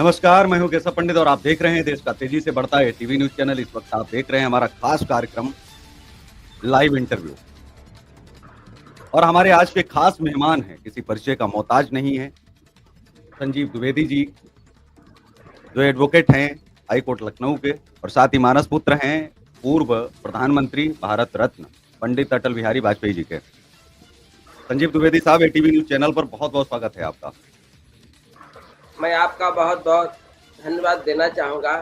नमस्कार, मैं हूं केशव पंडित और आप देख रहे हैं देश का तेजी से बढ़ता है टीवी न्यूज़ चैनल। इस वक्त आप देख रहे हैं हमारा खास कार्यक्रम लाइव इंटरव्यू और हमारे आज के खास मेहमान हैं, किसी परिचय का मोहताज नहीं है। संजीव द्विवेदी जी जो एडवोकेट हैं हाई कोर्ट लखनऊ के और साथ ही मानस पुत्र हैं पूर्व प्रधानमंत्री भारत रत्न पंडित अटल बिहारी वाजपेयी जी के। संजीव द्विवेदी साहब, एटीवी न्यूज़ चैनल पर बहुत-बहुत स्वागत है आपका। मैं आपका बहुत बहुत धन्यवाद देना चाहूँगा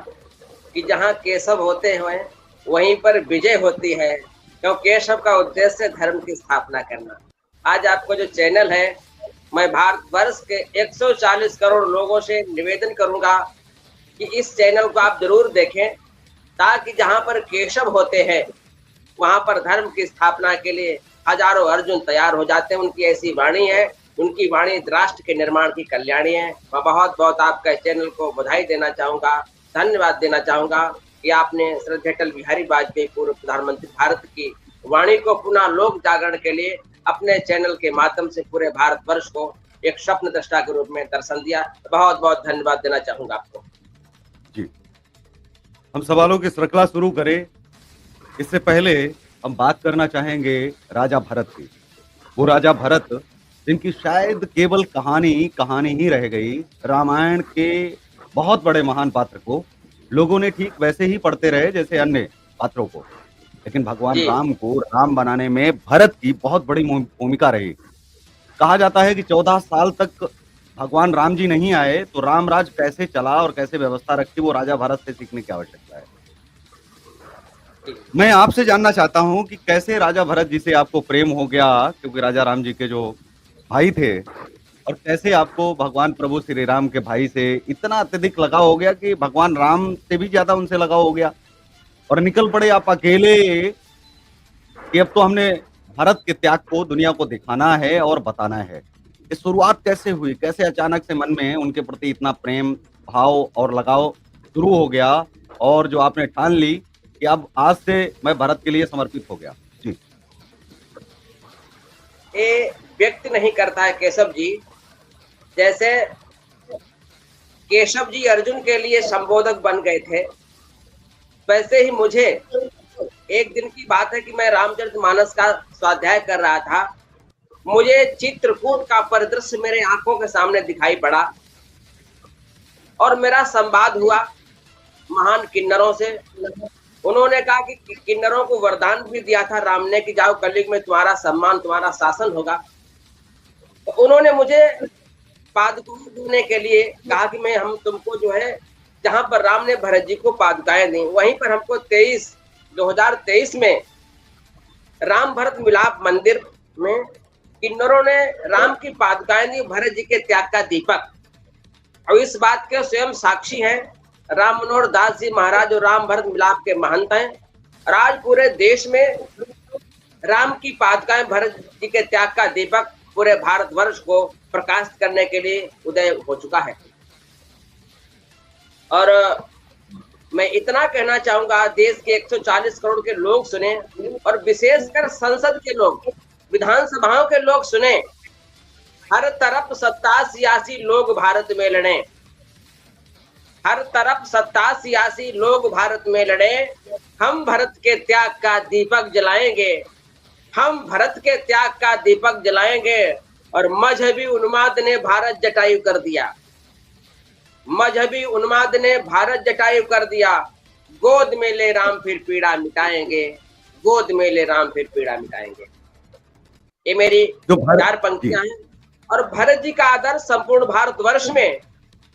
कि जहाँ केशव होते हैं वहीं पर विजय होती है, क्योंकि केशव का उद्देश्य धर्म की स्थापना करना। आज आपका जो चैनल है, मैं भारतवर्ष के 140 करोड़ लोगों से निवेदन करूँगा कि इस चैनल को आप जरूर देखें, ताकि जहाँ पर केशव होते हैं वहाँ पर धर्म की स्थापना के लिए हजारों अर्जुन तैयार हो जाते हैं। उनकी ऐसी वाणी है, उनकी वाणी राष्ट्र के निर्माण की कल्याणी है। मैं बहुत बहुत आपका चैनल को बधाई देना चाहूँगा, धन्यवाद देना चाहूँगा कि आपने श्रद्धेय अटल बिहारी वाजपेयी पूर्व प्रधानमंत्री भारत की वाणी को पुनः लोक जागरण के लिए अपने चैनल के माध्यम से पूरे भारतवर्ष को एक स्वप्न दृष्टा के रूप में दर्शन दिया। बहुत बहुत धन्यवाद देना चाहूँगा आपको। जी, हम सवालों की श्रृंखला शुरू करें इससे पहले हम बात करना चाहेंगे राजा भरत की। वो राजा भरत जिनकी शायद केवल कहानी ही रह गई। रामायण के बहुत बड़े महान पात्र को लोगों ने ठीक वैसे ही पढ़ते रहे जैसे अन्य पात्रों को, लेकिन भगवान राम को राम बनाने में भरत की बहुत बड़ी भूमिका रही। कहा जाता है कि 14 साल तक भगवान राम जी नहीं आए तो रामराज कैसे चला और कैसे व्यवस्था रखी, वो राजा भरत से सीखने की आवश्यकता है। मैं आपसे जानना चाहता हूं कि कैसे राजा भरत जी से आपको प्रेम हो गया, क्योंकि राजा राम जी के जो भाई थे, और कैसे आपको भगवान प्रभु श्री राम के भाई से इतना अत्यधिक लगाव हो गया कि भगवान राम से भी ज्यादा उनसे लगाव हो गया और निकल पड़े आप अकेले कि अब तो हमने भारत के त्याग को दुनिया को दिखाना है और बताना है। ये शुरुआत कैसे हुई, कैसे अचानक से मन में उनके प्रति इतना प्रेम भाव और लगाव शुरू हो गया और जो आपने ठान ली कि अब आज से मैं भारत के लिए समर्पित हो गया? जी, ये व्यक्त नहीं करता है केशव जी। जैसे केशव जी अर्जुन के लिए संबोधक बन गए थे, वैसे ही मुझे एक दिन की बात है कि मैं रामचरितमानस का स्वाध्याय कर रहा था। मुझे चित्रकूट का परिदृश्य मेरे आंखों के सामने दिखाई पड़ा और मेरा संवाद हुआ महान किन्नरों से। उन्होंने कहा कि किन्नरों को वरदान भी दिया था राम ने कि जाओ कलयुग में तुम्हारा सम्मान तुम्हारा शासन होगा। तो उन्होंने मुझे पादुकाएं देने के लिए कहा कि मैं हम तुमको जो है जहां पर राम ने भरत जी को पादुकाएं दी, वहीं पर हमको 2023 में राम भरत मिलाप मंदिर में किन्नरों ने राम की पादुकाएं दी, भरत जी के त्याग का दीपक। और इस बात के स्वयं साक्षी हैं राम मनोहर दास जी महाराज और राम भरत मिलाप के महंत हैं। और आज पूरे देश में राम की पादुकाएं भरत जी के त्याग का दीपक पूरे भारतवर्ष को प्रकाशित करने के लिए उदय हो चुका है। और मैं इतना कहना चाहूंगा, देश के 140 करोड़ के लोग सुने और विशेषकर संसद के लोग, विधानसभाओं के लोग सुने। हर तरफ सत्ता सियासी लोग भारत में लड़े, हर तरफ सत्ता सियासी लोग भारत में लड़े। हम भारत के त्याग का दीपक जलाएंगे, हम भारत के त्याग का दीपक जलाएंगे। और मजहबी उन्माद ने भारत जटायु कर दिया, मजहबी उन्माद ने भारत जटायु कर दिया। गोद में ले राम फिर पीड़ा मिटाएंगे, गोद में ले राम फिर पीड़ा मिटाएंगे। ये मेरी 4 पंक्तियां हैं। और भरत जी का आदर्श संपूर्ण भारतवर्ष में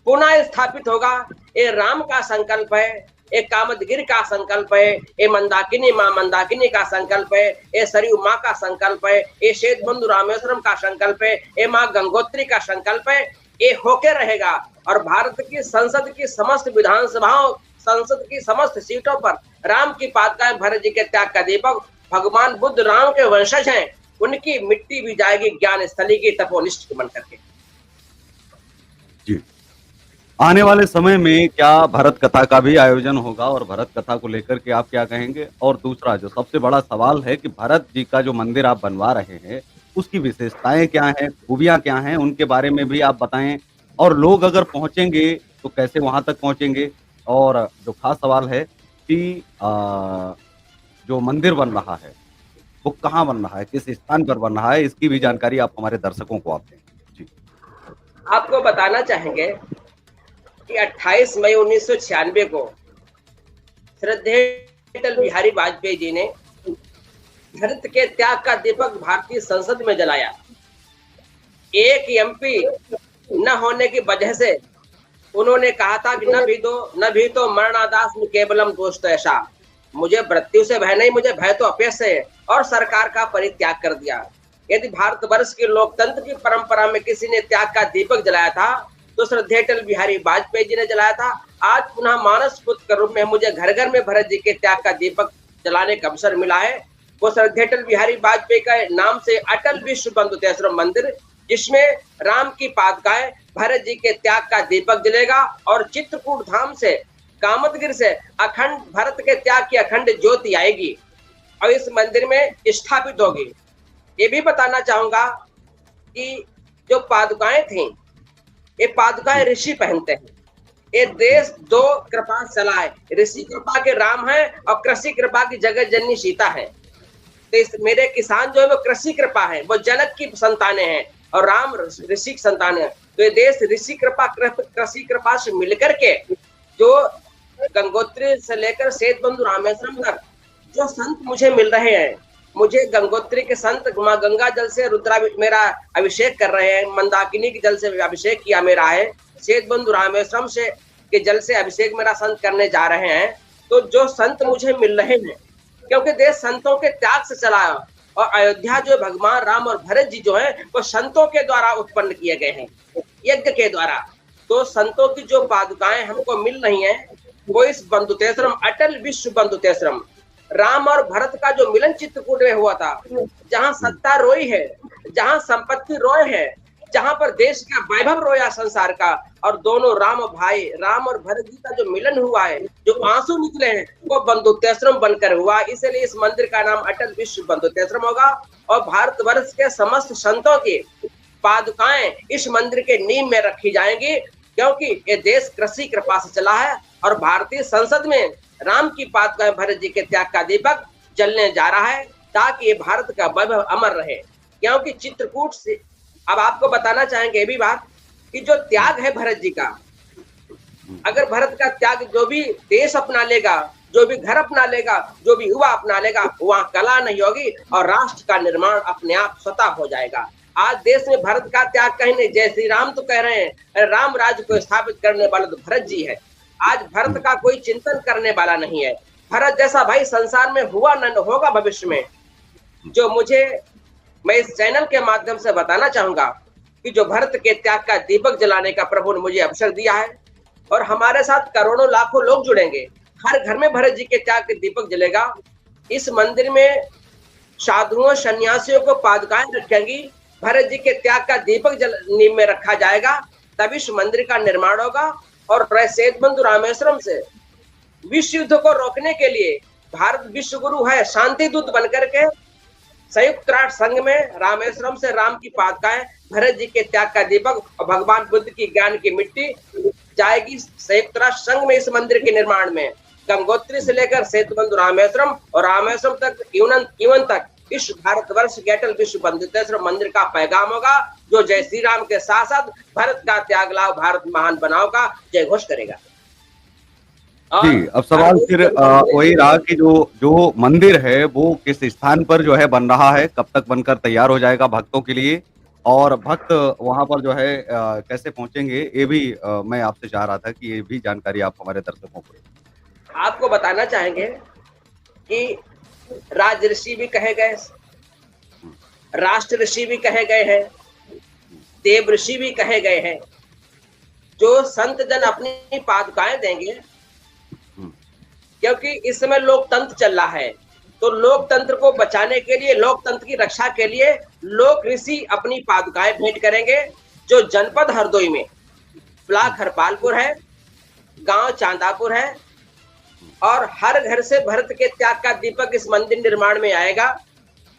पुनः स्थापित होगा। ये राम का संकल्प है, ये कामदगिरि का संकल्प है, ये मंदाकिनी माँ मंदाकिनी का संकल्प है, ये सरयू माँ का संकल्प है, ये श्वेत बंधु रामेश्वरम का संकल्प है, ये माँ गंगोत्री का संकल्प है। ये होके रहेगा और भारत की संसद की समस्त विधानसभाओं, संसद की समस्त सीटों पर राम की पादुकाएं भरत जी के त्याग का दीपक। भगवान बुद्ध राम के वंशज हैं, उनकी मिट्टी भी जाएगी ज्ञान स्थली की तपोनिष्ठ बन करके। जी, आने वाले समय में क्या भरत कथा का भी आयोजन होगा और भरत कथा को लेकर के आप क्या कहेंगे? और दूसरा जो सबसे बड़ा सवाल है कि भरत जी का जो मंदिर आप बनवा रहे हैं उसकी विशेषताएं क्या हैं, खूबियां क्या हैं, उनके बारे में भी आप बताएं। और लोग अगर पहुंचेंगे तो कैसे वहां तक पहुंचेंगे? और जो खास सवाल है कि जो मंदिर बन रहा है वो कहाँ बन रहा है, किस स्थान पर बन रहा है, इसकी भी जानकारी आप हमारे दर्शकों को आप दें। जी। आपको बताना चाहेंगे कि 28 मई 1996 को श्रद्धेय अटल बिहारी वाजपेयी जी ने भारत के त्याग का दीपक भारतीय संसद में जलाया। एक एमपी न होने की वजह से उन्होंने कहा था कि न भी तो मरणादास में केवलम दोष तो ऐसा, मुझे मृत्यु से भय नहीं, मुझे भय तो अपयश से है, और सरकार का परित्याग कर दिया। यदि भारतवर्ष के लोकतंत्र की परंपरा में किसी ने त्याग का दीपक जलाया था तो श्रद्धेय अटल बिहारी वाजपेयी जी ने जलाया था। आज पुनः मानस पुत्र के रूप में मुझे घर घर में भरत जी के त्याग का दीपक जलाने का अवसर मिला है। वो श्रद्धेय अटल बिहारी वाजपेयी का नाम से अटल विश्व बंधुतेश्वरम मंदिर, जिसमें राम की पादुकाएं, भरत जी के त्याग का दीपक जलेगा और चित्रकूट धाम से, कामतगिर से अखंड भरत के त्याग की अखंड ज्योति आएगी और इस मंदिर में स्थापित होगी। ये भी बताना चाहूंगा कि जो पादुकाएं थी, ये पादुकाएं ऋषि पहनते हैं। ये देश दो कृपा चला है, ऋषि कृपा के राम है और कृषि कृपा की जगत जननी सीता है। तो इस मेरे किसान जो है वो कृषि कृपा है, वो जनक की संतानें हैं और राम ऋषि की संतान है। तो ये देश ऋषि कृपा कृषि कृपा से मिलकर के जो गंगोत्री से लेकर सेतबंधु रामेश्वरम तक जो संत मुझे मिल रहे हैं, मुझे गंगोत्री के संत मां गंगा जल से मेरा अभिषेक कर रहे हैं, मंदाकिनी के जल से अभिषेक किया मेरा है, सेतबंधु रामेश्वरम से के जल से अभिषेक मेरा संत करने जा रहे हैं। तो जो संत मुझे मिल रहे हैं, क्योंकि देश संतों के त्याग से चला है और अयोध्या जो भगवान राम और भरत जी जो है वो संतों के द्वारा उत्पन्न किए गए हैं, यज्ञ के द्वारा। तो संतों की जो पादुकाएं हमको मिल रही हैं वो इस बंधुतेश्वरम, अटल विश्व बंधुतेश्वरम, राम और भरत का जो मिलन चित्रकूट में हुआ था, जहां सत्ता रोई है, जहां संपत्ति रोए है, जहां पर देश का वैभव रोया संसार का, और दोनों राम भाई, राम और भरत जी का जो मिलन हुआ है, जो आंसू निकले हैं, वो बंधुतेश्वरम बनकर हुआ। इसलिए इस मंदिर का नाम अटल विश्व बंधुतेश्वरम होगा और भारतवर्ष के समस्त संतों की पादुकाएं इस मंदिर के नींव में रखी जाएंगी, क्योंकि ये देश कृषि कृपा से चला है और भारतीय संसद में राम की पादुकाएं, भरत जी के त्याग का दीपक जलने जा रहा है, ताकि ये भारत का वैभव अमर रहे। क्योंकि चित्रकूट से अब आपको बताना चाहेंगे ये भी बात कि जो त्याग है भरत जी का, अगर भरत का त्याग जो भी देश अपना लेगा, जो भी घर अपना लेगा, जो भी युवा अपना लेगा, वहां कला नहीं होगी और राष्ट्र का निर्माण अपने आप स्वतः हो जाएगा। आज देश में भरत का त्याग कहीं नहीं। जय श्री राम तो कह रहे हैं, राम राज्य को स्थापित करने वाला तो भरत जी है। आज भरत का कोई चिंतन करने वाला नहीं है। भरत जैसा भाई संसार में हुआ न होगा भविष्य में। जो मैं इस चैनल के माध्यम से बताना चाहूंगा कि जो भरत के त्याग का दीपक जलाने का प्रभु ने मुझे अवसर दिया है और हमारे साथ करोड़ों लाखों लोग जुड़ेंगे। हर घर में भरत जी के त्याग के दीपक जलेगा। इस मंदिर में साधुओं सन्यासियों को पादुकाएं रखेंगी, भरत जी के त्याग का दीपक नींव में रखा जाएगा, तभी इस मंदिर का निर्माण होगा। और सेतबंधु रामेश्वरम से विश्व युद्ध को रोकने के लिए भारत विश्व गुरु है, शांति दूत बनकर के संयुक्त राष्ट्र संघ में रामेश्वरम से राम की पादुकाएं, भरत जी के त्याग का दीपक और भगवान बुद्ध की ज्ञान की मिट्टी जाएगी संयुक्त राष्ट्र संघ में इस मंदिर के निर्माण में। गंगोत्री से लेकर सेतुबंधु रामेश्वरम और रामेश्वरम तक इवन तक इस भारतवर्ष के अटल विश्व बंधुतेश्वर मंदिर का पैगाम होगा, जो जय श्री राम के साथ साथ भरत का त्याग लाओ, भारत महान बनाओ का जय घोष करेगा। जी, अब सवाल फिर वही रहा कि जो मंदिर है वो किस स्थान पर जो है बन रहा है, कब तक बनकर तैयार हो जाएगा भक्तों के लिए, और भक्त वहां पर जो है कैसे पहुंचेंगे, ये भी मैं आपसे चाह रहा था कि ये भी जानकारी आप हमारे दर्शकों को। आपको बताना चाहेंगे कि राज ऋषि भी कहे गए, राष्ट्र ऋषि भी कहे गए हैं, देव ऋषि भी कहे गए हैं। जो संत जन अपनी पादुकाएं देंगे, क्योंकि इस समय लोकतंत्र चल रहा है, तो लोकतंत्र को बचाने के लिए, लोकतंत्र की रक्षा के लिए लोक ऋषि अपनी पादुकाएं भेंट करेंगे। जो जनपद हरदोई में ब्लॉक हरपालपुर है, गांव चांदापुर है, और हर घर से भरत के त्याग का दीपक इस मंदिर निर्माण में आएगा,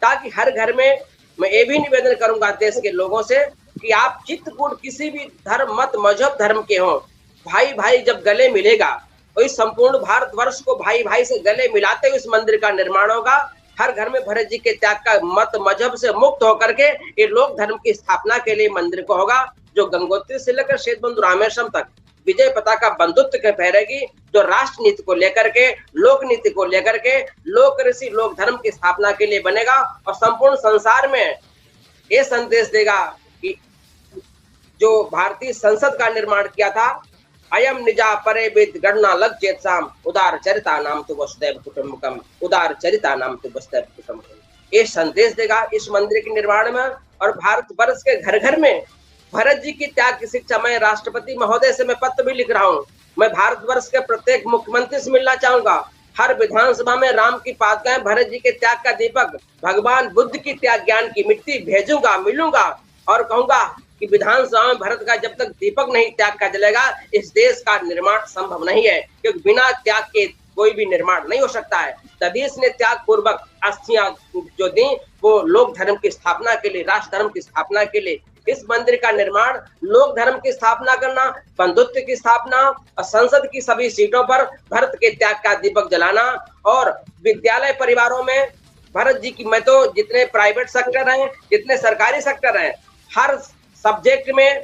ताकि हर घर में मैं ये भी निवेदन करूंगा देश के लोगों से कि आप चित्रकूट किसी भी धर्म, मत, मजहब, धर्म के हों, भाई भाई जब गले मिलेगा, तो इस संपूर्ण भारतवर्ष को भाई भाई से गले मिलाते हुए इस मंदिर का निर्माण होगा। हर घर में भरत जी के त्याग का मत मजहब से मुक्त होकर के ये लोक धर्म की स्थापना के लिए मंदिर को होगा, जो गंगोत्री से लेकर श्वेतबंधु रामेश्वरम तक विजय पताका बंधुत्व के फहरेगी, जो राष्ट्र नीति को लेकर के, लोक नीति को लेकर के, लोक ऋषि लोक धर्म की स्थापना के लिए बनेगा और संपूर्ण संसार में ये संदेश देगा कि जो भारतीय संसद का निर्माण किया था, अयम निजा परे वेद गणना लग चेतसाम उदार चरिता नाम तो वसुदैव कुटुंबकम, उदार चरिता नाम तो वसुदैव कुटुंबकम। ये संदेश देगा इस मंदिर के निर्माण में। और भारतवर्ष के घर घर में भरत जी की त्याग की शिक्षा, मैं राष्ट्रपति महोदय से मैं पत्र भी लिख रहा हूँ, मैं भारतवर्ष के प्रत्येक मुख्यमंत्री से मिलना चाहूंगा। हर विधानसभा में राम की पादुकाएं, भरत जी के त्याग का दीपक, भगवान बुद्ध की त्याग ज्ञान की मिट्टी भेजूंगा, मिलूंगा और कहूंगा कि विधानसभा में भरत का जब तक दीपक नहीं त्याग का जलेगा, इस देश का निर्माण संभव नहीं है, क्योंकि बिना त्याग के कोई भी निर्माण नहीं हो सकता है। तभी इसने त्याग पूर्वक अस्थियां जो दी, वो लोक धर्म की स्थापना के लिए, राष्ट्र धर्म की स्थापना के लिए। इस मंदिर का निर्माण, लोक धर्म की स्थापना करना, बंधुत्व की स्थापना और संसद की सभी सीटों पर भरत के त्याग का दीपक जलाना और विद्यालय परिवारों में भरत जी की, मैं तो जितने प्राइवेट सेक्टर हैं, जितने सरकारी सेक्टर हैं, हर सब्जेक्ट में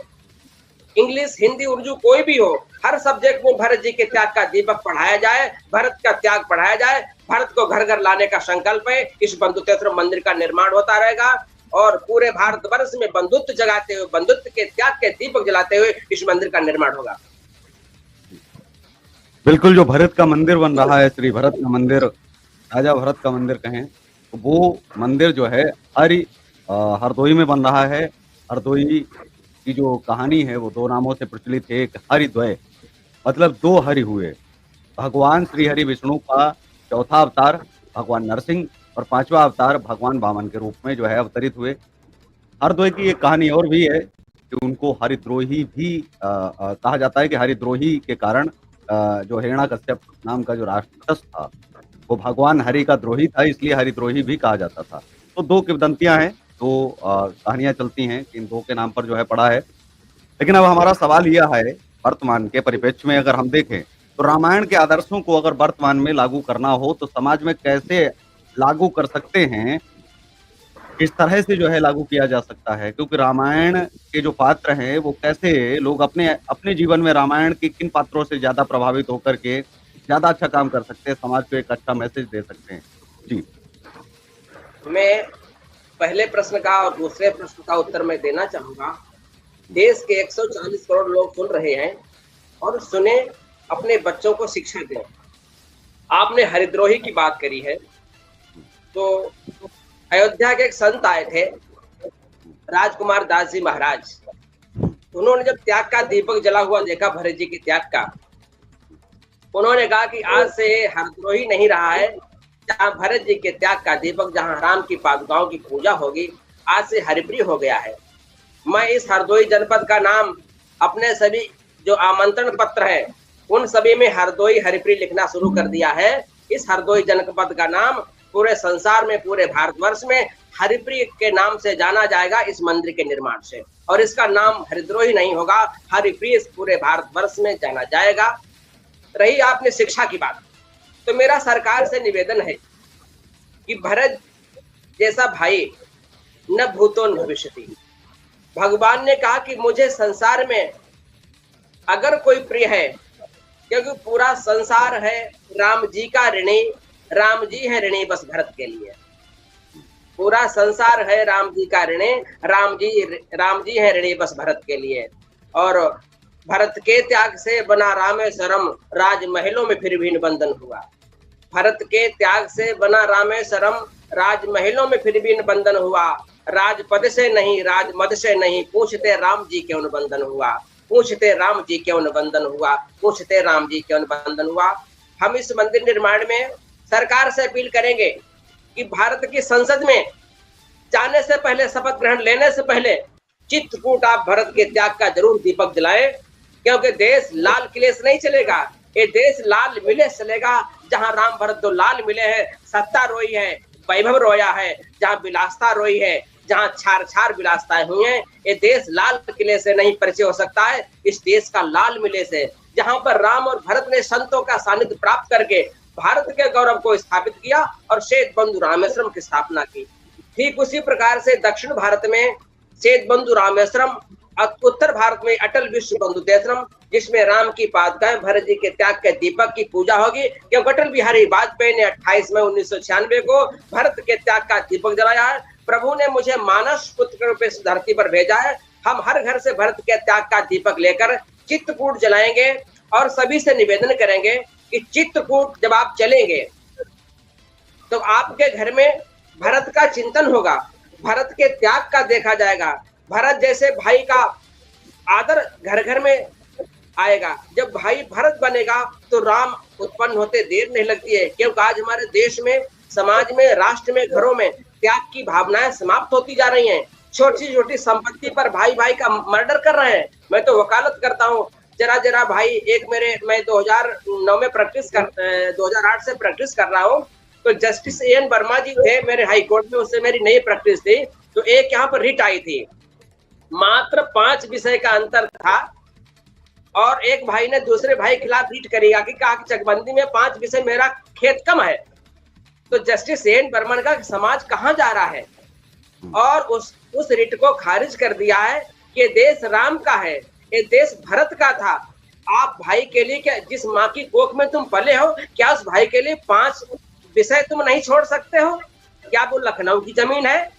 इंग्लिश, हिंदी, उर्दू कोई भी हो, हर सब्जेक्ट में भरत जी के त्याग का दीपक पढ़ाया जाए, भरत का त्याग पढ़ाया जाए। भारत को घर घर लाने का संकल्प है। इस बंधुत्व मंदिर का निर्माण होता रहेगा और पूरे भारतवर्ष में बंधुत्व जगाते हुए, बंधुत्व के त्याग के दीपक जलाते हुए इस मंदिर का निर्माण होगा। बिल्कुल, जो भरत का मंदिर बन रहा है, श्री भरत का मंदिर, राजा भरत का मंदिर कहें, तो वो मंदिर जो है हरदोई में बन रहा है। हरदोई की जो कहानी है वो दो नामों से प्रचलित है। एक हरिद्वय, मतलब दो हरि हुए। भगवान श्री हरि विष्णु का चौथा अवतार भगवान नरसिंह और पांचवा अवतार भगवान वामन के रूप में जो है अवतरित हुए। हरद्वय की एक कहानी और भी है कि उनको हरिद्रोही भी कहा जाता है कि हरिद्रोही के कारण जो हिरण्याकश्यप नाम का जो राक्षस था वो भगवान हरि का द्रोही था, इसलिए हरिद्रोही भी कहा जाता था। तो दो किंवदंतियां हैं, दो कहानियां चलती हैं कि इन दो के नाम पर जो है पड़ा है। लेकिन अब हमारा सवाल यह है, वर्तमान के परिप्रेक्ष्य में अगर हम देखें तो रामायण के आदर्शों को अगर वर्तमान में लागू करना हो तो समाज में कैसे लागू कर सकते हैं, किस तरह से जो है लागू किया जा सकता है? क्योंकि रामायण के जो पात्र हैं वो कैसे लोग अपने अपने जीवन में रामायण के किन पात्रों से ज्यादा प्रभावित होकर के ज्यादा अच्छा काम कर सकते हैं, समाज को एक अच्छा मैसेज दे सकते हैं? जी, मैं पहले प्रश्न का और दूसरे प्रश्न का उत्तर मैं देना चाहूंगा। देश के 140 करोड़ लोग सुन रहे हैं और सुने, अपने बच्चों को शिक्षा दें। आपने हरिद्रोही की बात करी है, तो अयोध्या के एक संत आए थे, राजकुमार दास जी महाराज। उन्होंने जब त्याग का दीपक जला हुआ देखा भरत जी के त्याग का, उन्होंने कहा कि आज से हरिद्रोही नहीं रहा है, जहाँ भरत जी के त्याग का दीपक, जहाँ राम की पादुकाओं की पूजा होगी, आज से हरिप्रिय हो गया है। मैं इस हरदोई जनपद का नाम अपने सभी जो आमंत्रण पत्र है उन सभी में हरदोई हरिप्रिय लिखना शुरू कर दिया है। इस हरदोई जनपद का नाम पूरे संसार में, पूरे भारतवर्ष में हरिप्रिय के नाम से जाना जाएगा इस मंदिर के निर्माण से। और इसका नाम हरिद्रोही नहीं होगा, हरिप्रिय पूरे भारतवर्ष में जाना जाएगा। रही आपने शिक्षा की बात, तो मेरा सरकार से निवेदन है कि भरत जैसा भाई न भूतो न भविष्यति। भगवान ने कहा कि मुझे संसार में अगर कोई प्रिय है, क्योंकि पूरा संसार है राम जी का ऋणी, राम जी है ऋणी बस भरत के लिए। पूरा संसार है राम जी का ऋणी, राम जी है ऋणी बस भरत के लिए। और भरत के त्याग से बना रामेश्वरम, राजमहलों में फिर भी न बंधन हुआ। भरत के त्याग से बना रामेश्वरम, राजमहलों में फिर भी न बंधन हुआ। राजपद से नहीं, राजमद से नहीं, पूछते राम जी क्यों न बंधन हुआ, पूछते राम जी क्यों न बंधन हुआ, पूछते राम जी क्यों न बंधन हुआ। हम इस मंदिर निर्माण में सरकार से अपील करेंगे कि भारत की संसद में जाने से पहले, शपथ ग्रहण लेने से पहले चित्रकूट आप भरत के त्याग का जरूर दीपक जलाएं, क्योंकि देश लाल किले से नहीं चलेगा, ये देश लाल मिले चलेगा। जहां राम भरत दो लाल मिले हैं, सत्ता रोई है, वैभव रोया है, जहां विलासता रोई है, जहां छार छार विलासताएं हुई हैं, ये देश लाल किले से नहीं परिचय हो सकता है, इस देश का लाल मिले से। जहां पर राम और भरत ने संतों का सानिध्य प्राप्त करके भारत के गौरव को स्थापित किया और श्वेत बंधु रामेश्वरम की स्थापना की। ठीक उसी प्रकार से दक्षिण भारत में श्वेत बंधु रामेश्वरम, उत्तर भारत में अटल विश्व बंधु देशरम, जिसमें राम की पादुकाएं, भरत जी के त्याग के दीपक की पूजा होगी, क्योंकि अटल बिहारी वाजपेयी ने 28 मई 1996 को भरत के त्याग का दीपक जलाया है। प्रभु ने मुझे मानस पुत्र के रूप में इस धरती पर भेजा है। हम हर घर से भरत के त्याग का दीपक लेकर चित्रकूट जलाएंगे और सभी से निवेदन करेंगे कि चित्रकूट जब आप चलेंगे तो आपके घर में भरत का चिंतन होगा, भरत के त्याग का देखा जाएगा, भरत जैसे भाई का आदर घर घर में आएगा। जब भाई भरत बनेगा तो राम उत्पन्न होते देर नहीं लगती है, क्योंकि आज हमारे देश में, समाज में, राष्ट्र में, घरों में त्याग की भावनाएं समाप्त होती जा रही हैं। छोटी छोटी संपत्ति पर भाई भाई का मर्डर कर रहे हैं। मैं तो वकालत करता हूँ, जरा भाई, एक मैं 2009 में 2008 से प्रैक्टिस कर रहा हूँ। तो जस्टिस एन वर्मा जी थे मेरे हाई कोर्ट में, उससे मेरी नई प्रैक्टिस थी। तो एक यहाँ पर रिट आई थी, मात्र 5 विषय का अंतर था और एक भाई ने दूसरे भाई के खिलाफ रिट करेगा कि कहा कि चकबंदी में 5 विषय मेरा खेत कम है। तो जस्टिस एन बर्मन का समाज कहाँ जा रहा है, और उस रिट को खारिज कर दिया है कि देश राम का है, ये देश भरत का था। आप भाई के लिए, क्या जिस माँ की कोख में तुम पले हो, क्या उस भाई के लिए 5 विषय तुम नहीं छोड़ सकते हो? क्या वो लखनऊ की जमीन है?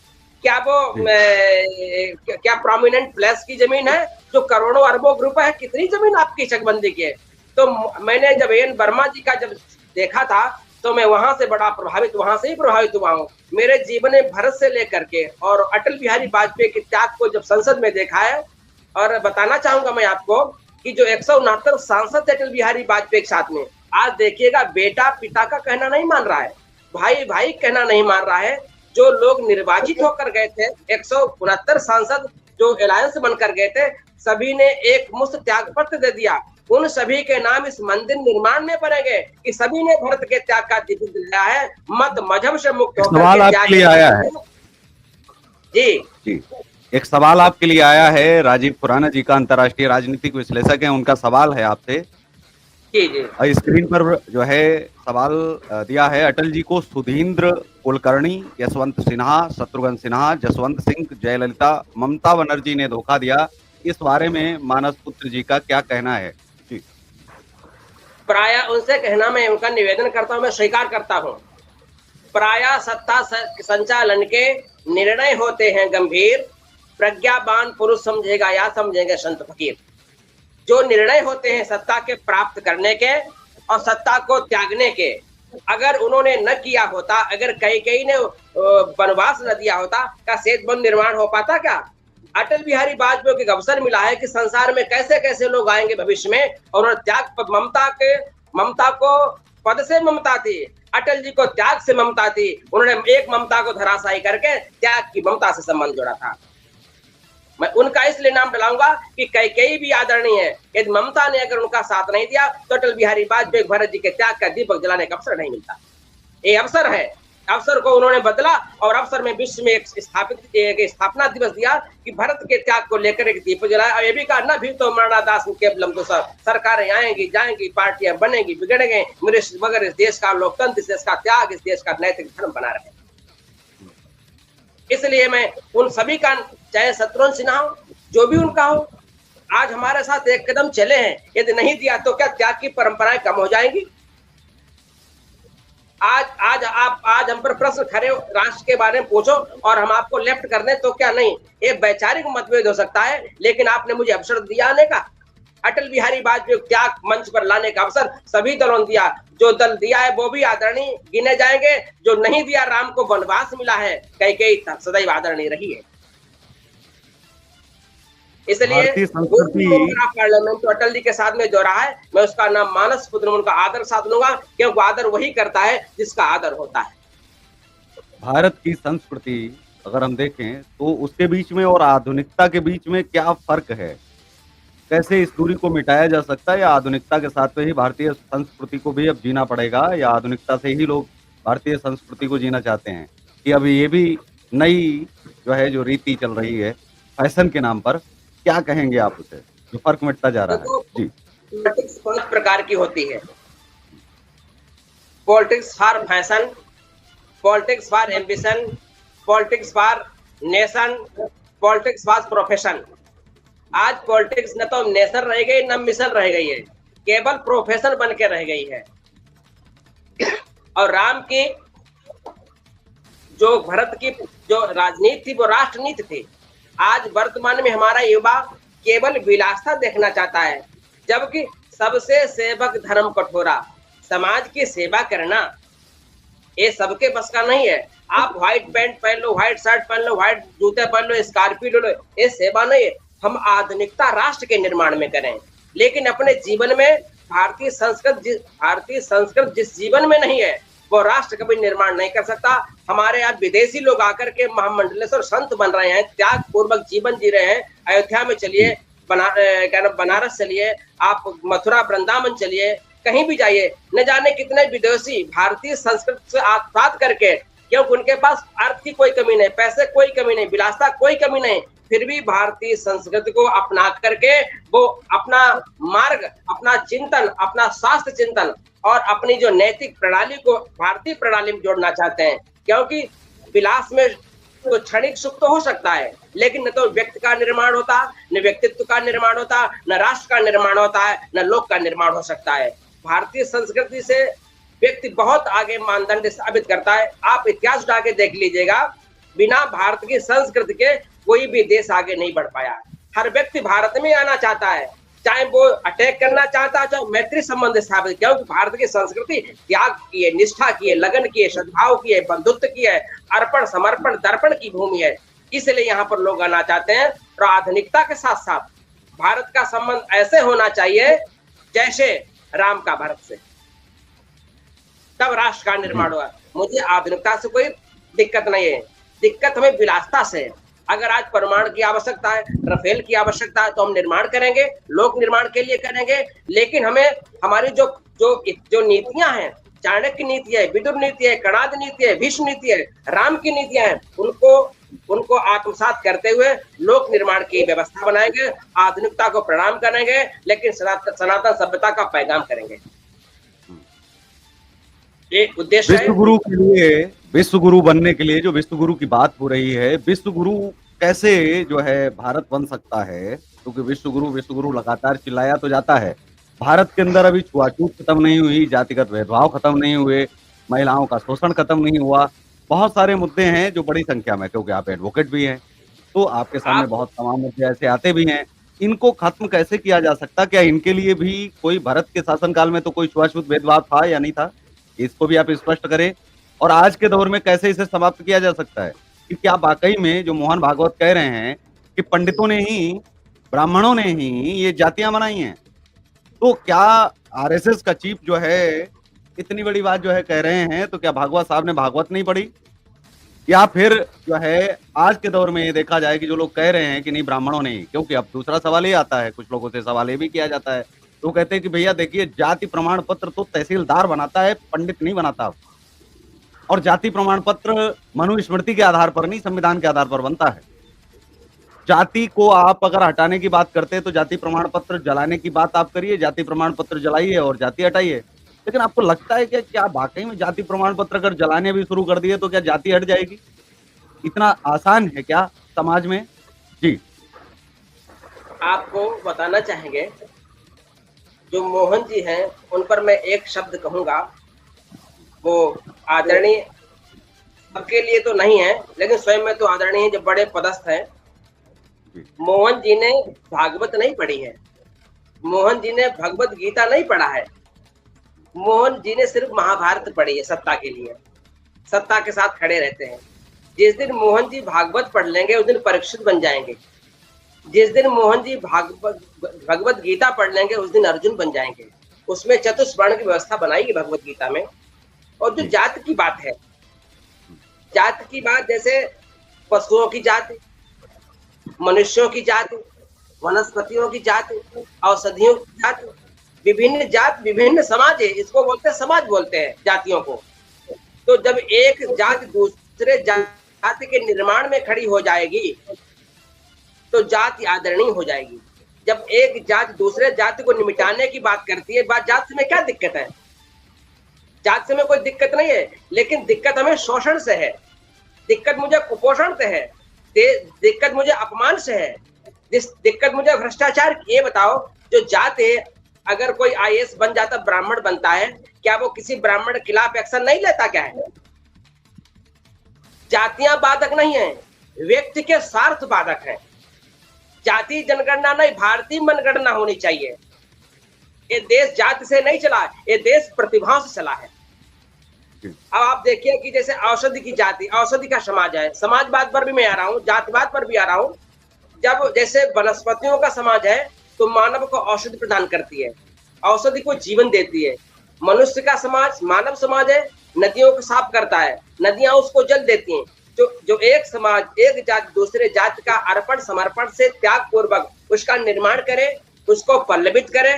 क्या वो क्या प्रोमिनेंट प्लेस की जमीन है जो करोड़ों अरबों रुपए है? कितनी जमीन आपकी चकबंदी की है? तो मैंने जब एन वर्मा जी का जब देखा था तो मैं वहां से बड़ा वहां से ही प्रभावित हुआ हूँ। मेरे जीवन में भरत से लेकर के और अटल बिहारी वाजपेयी के त्याग को जब संसद में देखा है, और बताना चाहूंगा मैं आपको कि जो 169 सांसद अटल बिहारी वाजपेयी के साथ में, आज देखिएगा बेटा पिता का कहना नहीं मान रहा है, भाई भाई कहना नहीं मान रहा है। जो लोग निर्वाचित होकर गए थे, 169 सांसद जो अलायंस बनकर गए थे, सभी ने एक मुश्त त्याग पत्र दे दिया। उन सभी के नाम इस मंदिर निर्माण में पड़ेंगे कि सभी ने भरत के त्याग का दीपक दिलाया है। मत मजहब से मुक्त होकर सवाल आपके लिए आया है जी। एक सवाल आपके लिए आया है, राजीव खुराना जी का, अंतर्राष्ट्रीय राजनीतिक विश्लेषक है, उनका सवाल है आपसे। जी स्क्रीन पर जो है सवाल दिया है, अटल जी को सुधींद्र कुलकर्णी, यशवंत सिन्हा, शत्रुघ्न सिन्हा, जसवंत सिंह, जयललिता, ममता बनर्जी ने धोखा दिया, इस बारे में मानस पुत्र जी का क्या कहना है? जी, प्राय उनसे कहना, मैं उनका निवेदन करता हूं, मैं स्वीकार करता हूं, प्राय सत्ता संचालन के निर्णय होते हैं गंभीर, प्रज्ञावान पुरुष समझेगा या समझेंगे संत फकीर। जो निर्णय होते हैं सत्ता के प्राप्त करने के और सत्ता को त्यागने के, अगर उन्होंने न किया होता, अगर कई ने वनवास न दिया होता, क्या सेतुबंध निर्माण हो पाता? क्या अटल बिहारी वाजपेयी को एक अवसर मिला है कि संसार में कैसे कैसे लोग आएंगे भविष्य में, और उन्होंने त्याग, ममता को पद से ममता थी, अटल जी को त्याग से ममता थी। उन्होंने एक ममता को धराशायी करके त्याग की ममता से संबंध जोड़ा था। मैं उनका इसलिए नाम डलाऊंगा कि कई भी आदरणीय है, यदि ममता ने अगर उनका साथ नहीं दिया तो अटल बिहारी वाजपेयी भरत जी के त्याग का दीपक जलाने का अवसर नहीं मिलता। ये अवसर है, अवसर को उन्होंने बदला और अवसर में विश्व में एक स्थापना दिवस दिया कि भरत के त्याग को लेकर एक दीपक जलाया। और ये भी कहा, न भी तो मरना दास केवलम तो सब, सरकारें आएंगी जाएंगी, पार्टियां बनेगी बिगड़ेंगे, मगर इस देश का लोकतंत्र, इस देश का त्याग, इस देश का नैतिक धर्म बना रहे। इसलिए मैं उन सभी का, चाहे शत्रुघ्न सिन्हा हो, जो भी उनका हो, आज हमारे साथ एक कदम चले हैं, यदि नहीं दिया तो क्या त्याग की परंपराएं कम हो जाएंगी? आज हम पर प्रश्न खड़े राष्ट्र के बारे में पूछो और हम आपको लेफ्ट कर दें तो क्या नहीं? एक वैचारिक मतभेद हो सकता है, लेकिन आपने मुझे अवसर दिया आने का, अटल बिहारी वाजपेयी त्याग मंच पर लाने का अवसर सभी दलों ने दिया। जो दल दिया है वो भी आदरणीय गिने जाएंगे, जो नहीं दिया, राम को वनवास मिला है, कई सदैव आदरणीय रही है। इसलिए पार्लियामेंट तो अटल जी के साथ में जो रहा है, मैं उसका नाम मानस पुत्र, उनका आदर साथ लूंगा, क्योंकि आदर वही करता है जिसका आदर होता है। भारत की संस्कृति अगर हम देखें तो उसके बीच में और आधुनिकता के बीच में क्या फर्क है? कैसे इस दूरी को मिटाया जा सकता है, या आधुनिकता के साथ में ही भारतीय संस्कृति को भी अब जीना पड़ेगा, या आधुनिकता से ही लोग भारतीय संस्कृति को जीना चाहते हैं कि अभी ये भी नई जो है जो रीति चल रही है फैशन के नाम पर, क्या कहेंगे आप उसे, जो फर्क मिटता जा रहा है? जी, पॉलिटिक्स 5 प्रकार की होती है। Politics for fashion, politics for ambition, politics for nation, politics for profession. आज पॉलिटिक्स न तो नेशन रह गई न मिशन रह गई है, केवल प्रोफेशन बन के रह गई है। और राम की जो भरत की जो राजनीति थी वो राष्ट्रनीति थी। आज वर्तमान में हमारा युवा केवल विलासता देखना चाहता है, जबकि सबसे सेवक धर्म कठोरा। समाज की सेवा करना ये सबके बस का नहीं है। आप व्हाइट पैंट पहन लो, व्हाइट शर्ट पहन लो, व्हाइट जूते पहन लो, स्कॉर्पियो लो, ये सेवा नहीं है। हम आधुनिकता राष्ट्र के निर्माण में करें, लेकिन अपने जीवन में भारतीय संस्कृत जिस जीवन में नहीं है वो राष्ट्र कभी निर्माण नहीं कर सकता। हमारे यहाँ विदेशी लोग आकर के महामंडलेश्वर संत बन रहे हैं, त्याग पूर्वक जीवन जी रहे हैं। अयोध्या में चलिए, बनारस चलिए, आप मथुरा वृंदावन चलिए, कहीं भी जाइए, न जाने कितने विदेशी भारतीय संस्कृति से आत्मसात करके, क्योंकि उनके पास अर्थ की कोई कमी नहीं, पैसे कोई कमी नहीं, विलासता कोई कमी नहीं, फिर भी भारतीय संस्कृति को अपना करके वो अपना मार्ग, अपना चिंतन, अपना शास्त्र चिंतन और अपनी जो नैतिक प्रणाली को भारतीय प्रणाली में जोड़ना चाहते हैं। क्योंकि विलास में तो क्षणिक सुख तो हो सकता है, लेकिन न तो व्यक्ति का निर्माण होता, न व्यक्तित्व का निर्माण होता, न राष्ट्र का निर्माण होता है, न लोक का निर्माण हो सकता है। भारतीय संस्कृति से व्यक्ति बहुत आगे मानदंड साबित करता है। आप इतिहास उठा के देख लीजिएगा, बिना भारत की संस्कृति के कोई भी देश आगे नहीं बढ़ पाया। हर व्यक्ति भारत में आना चाहता है, चाहे वो अटैक करना चाहता है, चाहे मैत्री संबंध स्थापित, क्योंकि भारत की संस्कृति त्याग की है, निष्ठा की है, लगन की है, सद्भाव की है, बंधुत्व की है, अर्पण समर्पण दर्पण की भूमि है। इसलिए यहाँ पर लोग आना चाहते हैं। और आधुनिकता के साथ साथ भारत का संबंध ऐसे होना चाहिए जैसे राम का भारत से, तब राष्ट्र का निर्माण हुआ। मुझे आधुनिकता से कोई दिक्कत नहीं है, दिक्कत हमें विलासता से है। अगर आज परमाणु की आवश्यकता है, राफेल की आवश्यकता है, तो हम निर्माण करेंगे, लोक निर्माण के लिए करेंगे, लेकिन हमें हमारी जो नीतियां हैं, चाणक्य नीति है, विदुर नीति है, कणाद नीति है, भीष्म नीति है, राम की नीतियां हैं, उनको आत्मसात करते हुए लोक निर्माण की व्यवस्था बनाएंगे, आधुनिकता को प्रणाम करेंगे, लेकिन सनातन सभ्यता का पैगाम करेंगे। ये उद्देश्य है। विश्व गुरु बनने के लिए जो विश्व गुरु की बात हो रही है, विश्व गुरु कैसे जो है भारत बन सकता है? क्योंकि विश्व गुरु लगातार चिल्लाया तो जाता है। भारत के अंदर अभी छुआछूत खत्म नहीं हुई, जातिगत भेदभाव खत्म नहीं हुए, महिलाओं का शोषण खत्म नहीं हुआ, बहुत सारे मुद्दे हैं जो बड़ी संख्या में, क्योंकि आप एडवोकेट भी हैं, तो आपके सामने बहुत तमाम मुद्दे ऐसे आते भी हैं। इनको खत्म कैसे किया जा सकता? क्या इनके लिए भी कोई भारत के शासनकाल में तो कोई छुआछूत भेदभाव था या नहीं था? इसको भी आप स्पष्ट करें। और आज के दौर में कैसे इसे समाप्त किया जा सकता है? कि क्या वाकई में जो मोहन भागवत कह रहे हैं कि पंडितों ने ही, ब्राह्मणों ने ही ये जातियां बनाई हैं, तो क्या आरएसएस का चीफ जो है इतनी बड़ी बात जो है कह रहे हैं, तो क्या भागवत साहब ने भागवत नहीं पढ़ी? या फिर जो है आज के दौर में ये देखा जाए कि जो लोग कह रहे हैं कि नहीं ब्राह्मणों ने ही, क्योंकि अब दूसरा सवाल ये आता है, कुछ लोगों से सवाल ये भी किया जाता है, तो कहते हैं कि भैया देखिए, जाति प्रमाण पत्र तो तहसीलदार बनाता है, पंडित नहीं बनाता। और जाति प्रमाण पत्र मनुस्मृति के आधार पर नहीं, संविधान के आधार पर बनता है। जाति को आप अगर हटाने की बात करते हैं तो जाति प्रमाण पत्र जलाने की बात आप करिए, जाति प्रमाण पत्र जलाइए और जाति हटाइए। लेकिन आपको लगता है कि क्या वाकई में जाति प्रमाण पत्र अगर जलाने भी शुरू कर दिए तो क्या जाति हट जाएगी? इतना आसान है क्या समाज में? जी, आपको बताना चाहेंगे, जो मोहन जी हैं उन पर मैं एक शब्द कहूंगा, वो आदरणीय सबके लिए तो नहीं है, लेकिन स्वयं में तो आदरणीय है, जो बड़े पदस्थ हैं। मोहन जी ने भागवत नहीं पढ़ी है, मोहन जी ने भगवत गीता नहीं पढ़ा है, मोहन जी ने सिर्फ महाभारत पढ़ी है। सत्ता के लिए, सत्ता के साथ खड़े रहते हैं। जिस दिन मोहन जी भागवत पढ़ लेंगे उस दिन परीक्षित बन जाएंगे। जिस दिन मोहन जी भगवत गीता पढ़ लेंगे उस दिन अर्जुन बन जाएंगे। उसमें चतुष्वर्ण की व्यवस्था बनाएगी भगवत गीता में। और जो जाति की बात है, जाति की बात जैसे पशुओं की जाति, मनुष्यों की जाति, वनस्पतियों की जाति, औषधियों की जाति, विभिन्न जात विभिन्न समाज है, इसको बोलते हैं, समाज बोलते हैं जातियों को। तो जब एक जाति दूसरे जाति के निर्माण में खड़ी हो जाएगी तो जाति आदरणीय हो जाएगी। जब एक जाति दूसरे जाति को निमिटाने की बात करती है, बात जाति में क्या दिक्कत है? जाति से में कोई दिक्कत नहीं है, लेकिन दिक्कत हमें शोषण से है, दिक्कत मुझे कुपोषण से है, दिक्कत मुझे अपमान से है, दिक्कत मुझे भ्रष्टाचार की। ये बताओ, जो जाति अगर कोई आईएएस बन जाता, ब्राह्मण बनता है, क्या वो किसी ब्राह्मण के खिलाफ एक्शन नहीं लेता? क्या है? जातियां बाधक नहीं है, व्यक्ति के स्वार्थ बाधक है। जाति जनगणना नहीं, भारतीय मनगणना होनी चाहिए। ये देश जाति से नहीं चला, ये देश प्रतिभाओं से चला है। अब आप देखिए कि जैसे औषधि की जाति, औषधि का समाज है, समाजवाद पर भी मैं आ रहा हूँ, जातिवाद पर भी आ रहा हूँ। जब जैसे वनस्पतियों का समाज है तो मानव को औषधि प्रदान करती है, औषधि को जीवन देती है। मनुष्य का समाज, मानव समाज है, नदियों को साफ करता है, नदियां उसको जल देती हैं। जो एक समाज, एक जाति दूसरे जाति का अर्पण समर्पण से त्याग पूर्वक उसका निर्माण करे, उसको पल्लवित करे,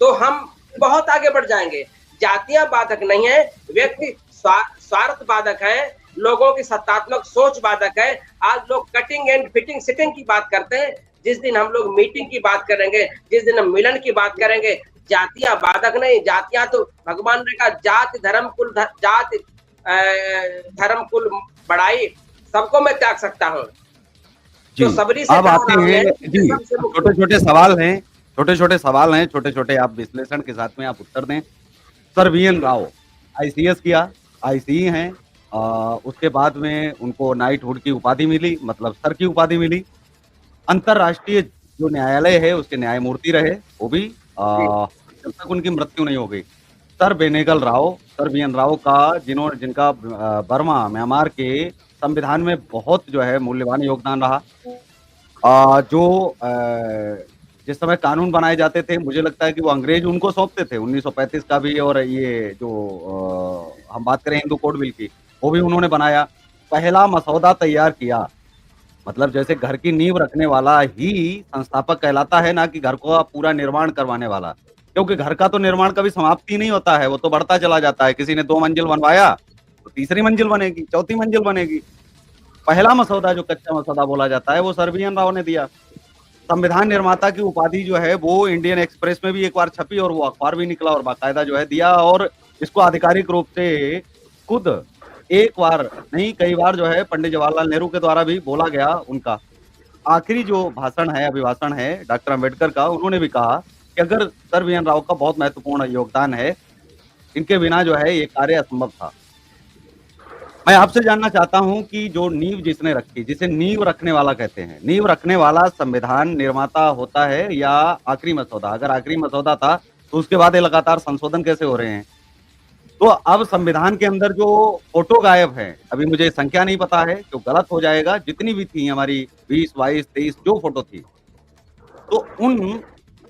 तो हम बहुत आगे बढ़ जाएंगे। जातियां बाधक नहीं है, व्यक्ति स्वार्थ बाधक है, लोगों की सत्तात्मक सोच बाधक है। आज लोग कटिंग एंड फिटिंग सिटिंग की बात करते हैं, जिस दिन हम लोग मीटिंग की बात करेंगे, जिस दिन हम मिलन की बात करेंगे, जातियां बाधक नहीं। जातियां तो भगवान ने कहा जाति धर्म कुल जाति धर्म कुल बड़ाई सबको मैं त्याग सकता हूँ। जी, अब आते हैं जी, छोटे छोटे सवाल हैं, छोटे छोटे आप विश्लेषण के साथ में आप उत्तर दें। सर वीएन राव आईसीएस किया, आईसीई हैं, उसके बाद में उनको नाइटहुड की उपाधि मिली, मतलब सर की उपाधि मिली। अंतरराष्ट्रीय जो न्यायालय है उसके न्यायमूर्ति रहे, वो भी जब तक उनकी मृत्यु नहीं हो गई। Sir Benegal Rau, sir VN Rau का जिनका बर्मा म्यांमार के संविधान में बहुत जो है मूल्यवान योगदान रहा। जो जिस समय कानून बनाए जाते थे, मुझे लगता है कि वो अंग्रेज उनको सौंपते थे, 1935 का भी, और ये जो हम बात करें हिंदू कोड बिल की, वो भी उन्होंने बनाया। पहला मसौदा तैयार किया, मतलब जैसे घर की नींव रखने वाला ही संस्थापक कहलाता है, ना कि घर को पूरा निर्माण करवाने वाला, क्योंकि घर का तो निर्माण कभी समाप्ति नहीं होता है, वो तो बढ़ता चला जाता है। किसी ने 2 मंजिल बनवाया तो तीसरी मंजिल बनेगी, चौथी मंजिल बनेगी। पहला मसौदा जो कच्चा मसौदा बोला जाता है वो सर वीएन राव ने दिया। संविधान निर्माता की उपाधि जो है वो इंडियन एक्सप्रेस में भी एक बार छपी और वो अखबार भी निकला और बाकायदा जो है दिया, और इसको आधिकारिक रूप से खुद एक बार नहीं कई बार जो है पंडित जवाहरलाल नेहरू के द्वारा भी बोला गया। उनका आखिरी जो भाषण है, अभिभाषण है डॉक्टर अंबेडकर का, उन्होंने भी कहा कि अगर सर वीएन राव का बहुत महत्वपूर्ण योगदान है, इनके बिना जो है ये कार्य असंभव था। मैं आपसे जानना चाहता हूं कि जो नींव जिसने रखी, जिसे नींव रखने वाला कहते हैं, नींव रखने वाला संविधान निर्माता होता है या आखिरी मसौदा? अगर आखिरी मसौदा था तो उसके बाद ये लगातार संशोधन कैसे हो रहे हैं? तो अब संविधान के अंदर जो फोटो गायब है, अभी मुझे संख्या नहीं पता है, जो गलत हो जाएगा, जितनी भी थी हमारी 20, 22, 23 जो फोटो थी, तो उन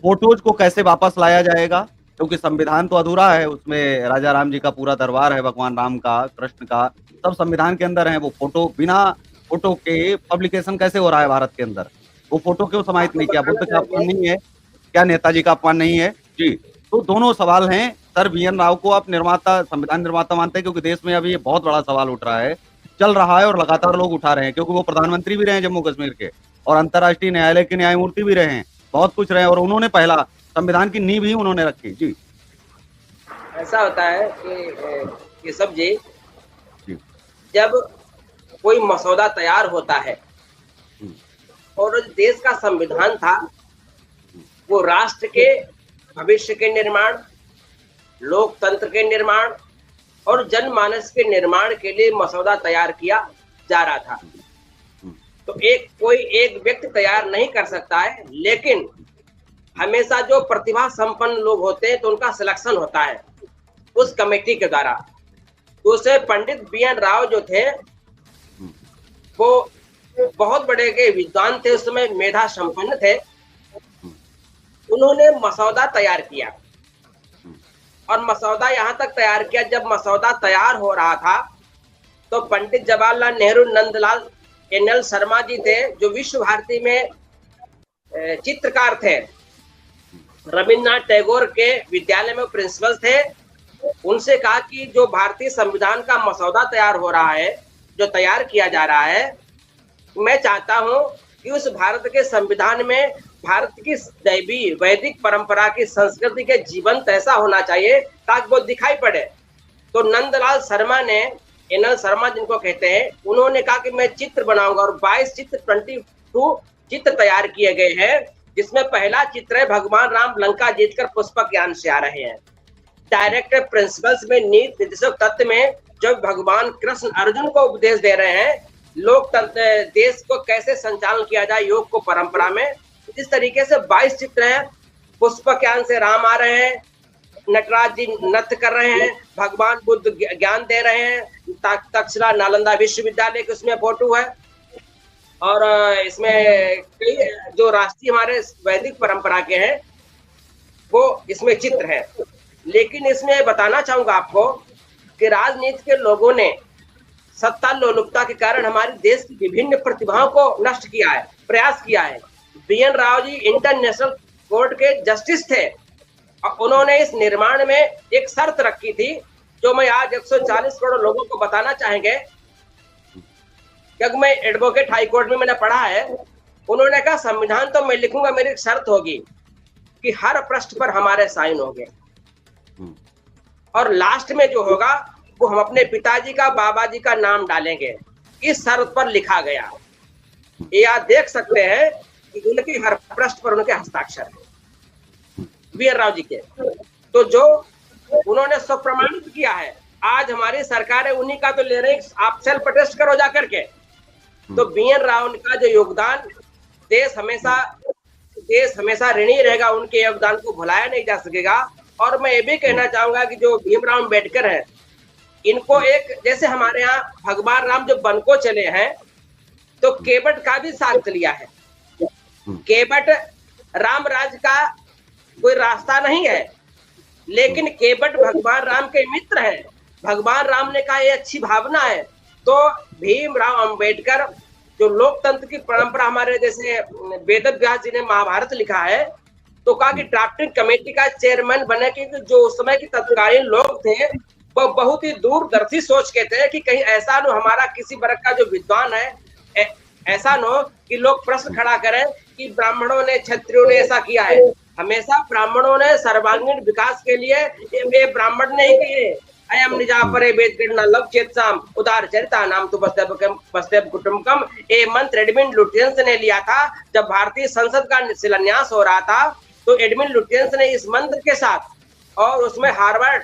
फोटोज को कैसे वापस लाया जाएगा? क्योंकि संविधान तो अधूरा है, उसमें राजा राम जी का पूरा दरबार है, भगवान राम का, कृष्ण का, सब संविधान के अंदर है। वो फोटो, बिना फोटो के पब्लिकेशन कैसे हो रहा है भारत के अंदर? वो फोटो क्यों समाहित नहीं किया? बुद्ध का अपमान नहीं है क्या? नेताजी का अपमान नहीं है? जी, तो दोनों सवाल हैं। सर वीएन राव को आप निर्माता, संविधान निर्माता मानते हैं? क्योंकि देश में अभी ये बहुत बड़ा सवाल उठ रहा है, चल रहा है और लगातार लोग उठा रहे हैं, क्योंकि वो प्रधानमंत्री भी रहे हैं जम्मू कश्मीर के और अंतर्राष्ट्रीय न्यायालय के न्यायमूर्ति भी रहे हैं, बहुत कुछ रहे, और उन्होंने पहला संविधान की नींव ही उन्होंने रखी। जी, ऐसा होता है कि सब जी, जब कोई मसौदा तैयार होता है और देश का संविधान था, वो राष्ट्र के भविष्य के निर्माण, लोकतंत्र के निर्माण और जनमानस के निर्माण के लिए मसौदा तैयार किया जा रहा था। तो कोई एक व्यक्ति तैयार नहीं कर सकता है, लेकिन हमेशा जो प्रतिभा संपन्न लोग होते हैं तो उनका सिलेक्शन होता है उस कमेटी के द्वारा। तो उसे पंडित वीएन राव जो थे वो बहुत बड़े के विद्वान थे, उस समय मेधा संपन्न थे। उन्होंने मसौदा तैयार किया और मसौदा यहाँ तक तैयार किया, जब मसौदा तैयार हो रहा था तो पंडित जवाहरलाल नेहरू, नंदलाल एनएल शर्मा जी थे जो विश्व भारती में चित्रकार थे, रविन्द्रनाथ टैगोर के विद्यालय में प्रिंसिपल थे। उनसे कहा कि जो भारतीय संविधान का मसौदा तैयार हो रहा है, जो तैयार किया जा रहा है, मैं चाहता हूं कि उस भारत के संविधान में भारत की दैवी वैदिक परंपरा की संस्कृति के जीवंत ऐसा होना चाहिए ताकि वो दिखाई पड़े। तो नंदलाल शर्मा ने, एनएल शर्मा जिनको कहते हैं, उन्होंने कहा कि मैं चित्र बनाऊंगा और 22 चित्र 22 चित्र तैयार किए गए हैं, जिसमें पहला चित्र है भगवान राम लंका जीतकर पुष्पक यान से आ रहे हैं। डायरेक्टर प्रिंसिपल्स में नीति निर्देशक तत्व में जब भगवान कृष्ण अर्जुन को उपदेश दे रहे हैं लोकतंत्र देश को कैसे संचालन किया जाए योग को परंपरा में, इस तरीके से 22 चित्र हैं। पुष्पक यान से राम आ रहे हैं, नटराज जी नृत्य कर रहे हैं, भगवान बुद्ध ज्ञान दे रहे हैं, तक्षशिला नालंदा विश्वविद्यालय की उसमें फोटो है और इसमें कई जो राष्ट्रीय हमारे वैदिक परंपरा के हैं वो इसमें चित्र है। लेकिन इसमें बताना चाहूंगा आपको कि राजनीति के लोगों ने सत्ता लोलुपता के कारण हमारे देश की विभिन्न प्रतिभाओं को नष्ट किया है, प्रयास किया है। BN राव जी इंटरनेशनल कोर्ट के जस्टिस थे और उन्होंने इस निर्माण में एक शर्त रखी थी जो मैं आज 140 करोड़ लोगों को बताना चाहेंगे, क्योंकि मैं एडवोकेट हाई कोर्ट में मैंने पढ़ा है। उन्होंने कहा संविधान तो मैं लिखूंगा, मेरी एक शर्त होगी कि हर पृष्ठ पर हमारे साइन होंगे और लास्ट में जो होगा वो हम अपने पिताजी का, बाबा जी का नाम डालेंगे। इस शर्त पर लिखा गया। ये आप देख सकते हैं कि उनके हर पृष्ठ पर उनके हस्ताक्षर है, BN राव जी के। तो जो उन्होंने सब प्रमाणित किया है, आज हमारी सरकार है उन्हीं का तो ले रहे, आप सेल्फ टेस्ट करो जा करके। तो BN राव का जो योगदान, देश हमेशा ऋणी रहेगा, उनके योगदान को भुलाया नहीं जा सकेगा। और मैं ये भी कहना चाहूंगा कि जो भीमराव अम्बेडकर है, इनको एक, जैसे हमारे यहाँ भगवान राम जब वन को चले हैं तो केवट का भी साथ लिया है। केवट राम राज का कोई रास्ता नहीं है, लेकिन केवट भगवान राम के मित्र हैं। भगवान राम ने कहा ये अच्छी भावना है। तो भीमराव अंबेडकर जो लोकतंत्र की परंपरा, हमारे जैसे वेद व्यास जी ने महाभारत लिखा है, तो कहा कि ड्राफ्टिंग कमेटी का चेयरमैन बने, क्योंकि जो उस समय के तत्कालीन लोग थे वो बहुत ही दूरदर्शी सोच के थे कि कहीं ऐसा न हो हमारा किसी वर्ग का जो विद्वान है ऐसा न हो कि लोग प्रश्न खड़ा करें कि ब्राह्मणों ने, क्षत्रियों ने ऐसा किया है। हमेशा ब्राह्मणों ने सर्वांगीण विकास के लिए ये ब्राह्मण नहीं किए। अयम निजा परे वेद गणना लव चेतसाम उदार चरिता नाम तो वसुदेव कुटुंबकम, ये मंत्र एडमिन लुटियंस ने लिया था जब भारतीय संसद का शिलान्यास हो रहा था। तो एडमिन लुटियंस ने इस मंत्र के साथ, और उसमें हार्वर्ड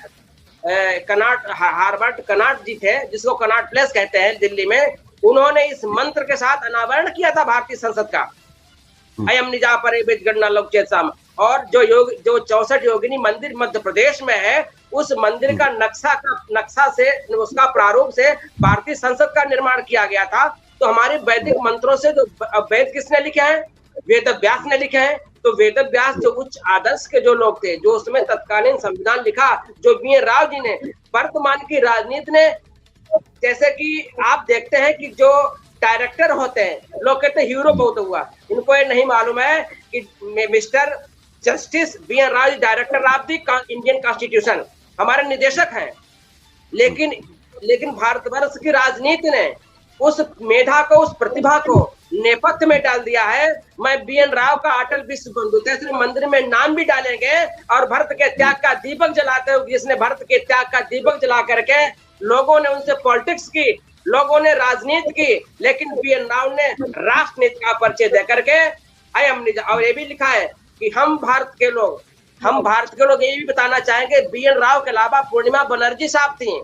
कनाट जी थे, जिसको कनाट प्लेस कहते हैं दिल्ली में, उन्होंने इस मंत्र के साथ अनावरण किया था भारतीय संसद का, अयम निजा परे वेद गणना लव चेतसाम। और जो 64 योगिनी मंदिर मध्य प्रदेश में है, उस मंदिर का नक्शा से, उसका प्रारूप से भारतीय संसद का निर्माण किया गया था। तो हमारे वैदिक मंत्रों से जो वेद किसने लिखे हैं, वेद व्यास ने लिखे हैं। तो वेद व्यास जो उच्च आदर्श के जो लोग थे, जो उसमें तत्कालीन संविधान लिखा, जो BN राव जी ने वर्तमान की राजनीति ने, जैसे कि आप देखते हैं कि जो डायरेक्टर होते हैं, लोग कहते हैं हीरो बहुत हुआ, इनको ये नहीं मालूम है कि mister justice BN Rau ji director of the Indian constitution हमारे निदेशक हैं। लेकिन भारतवर्ष की राजनीति ने उस मेधा को, उस प्रतिभा को नेपथ्य में डाल दिया है। मैं BN राव का अटल विश्व बंधु तेसरे मंदिर में नाम भी डालेंगे और भारत के त्याग का दीपक जलाते हुए, जिसने भारत के त्याग का दीपक जला करके लोगों ने उनसे पॉलिटिक्स की, लोगों ने राजनीति की, लेकिन BN राव ने राष्ट्रनीति का परिचय दे करके अयम निजा। और ये भी लिखा है कि हम भारत के लोग ये भी बताना चाहेंगे, BN राव के अलावा पूर्णिमा बनर्जी साहब थी,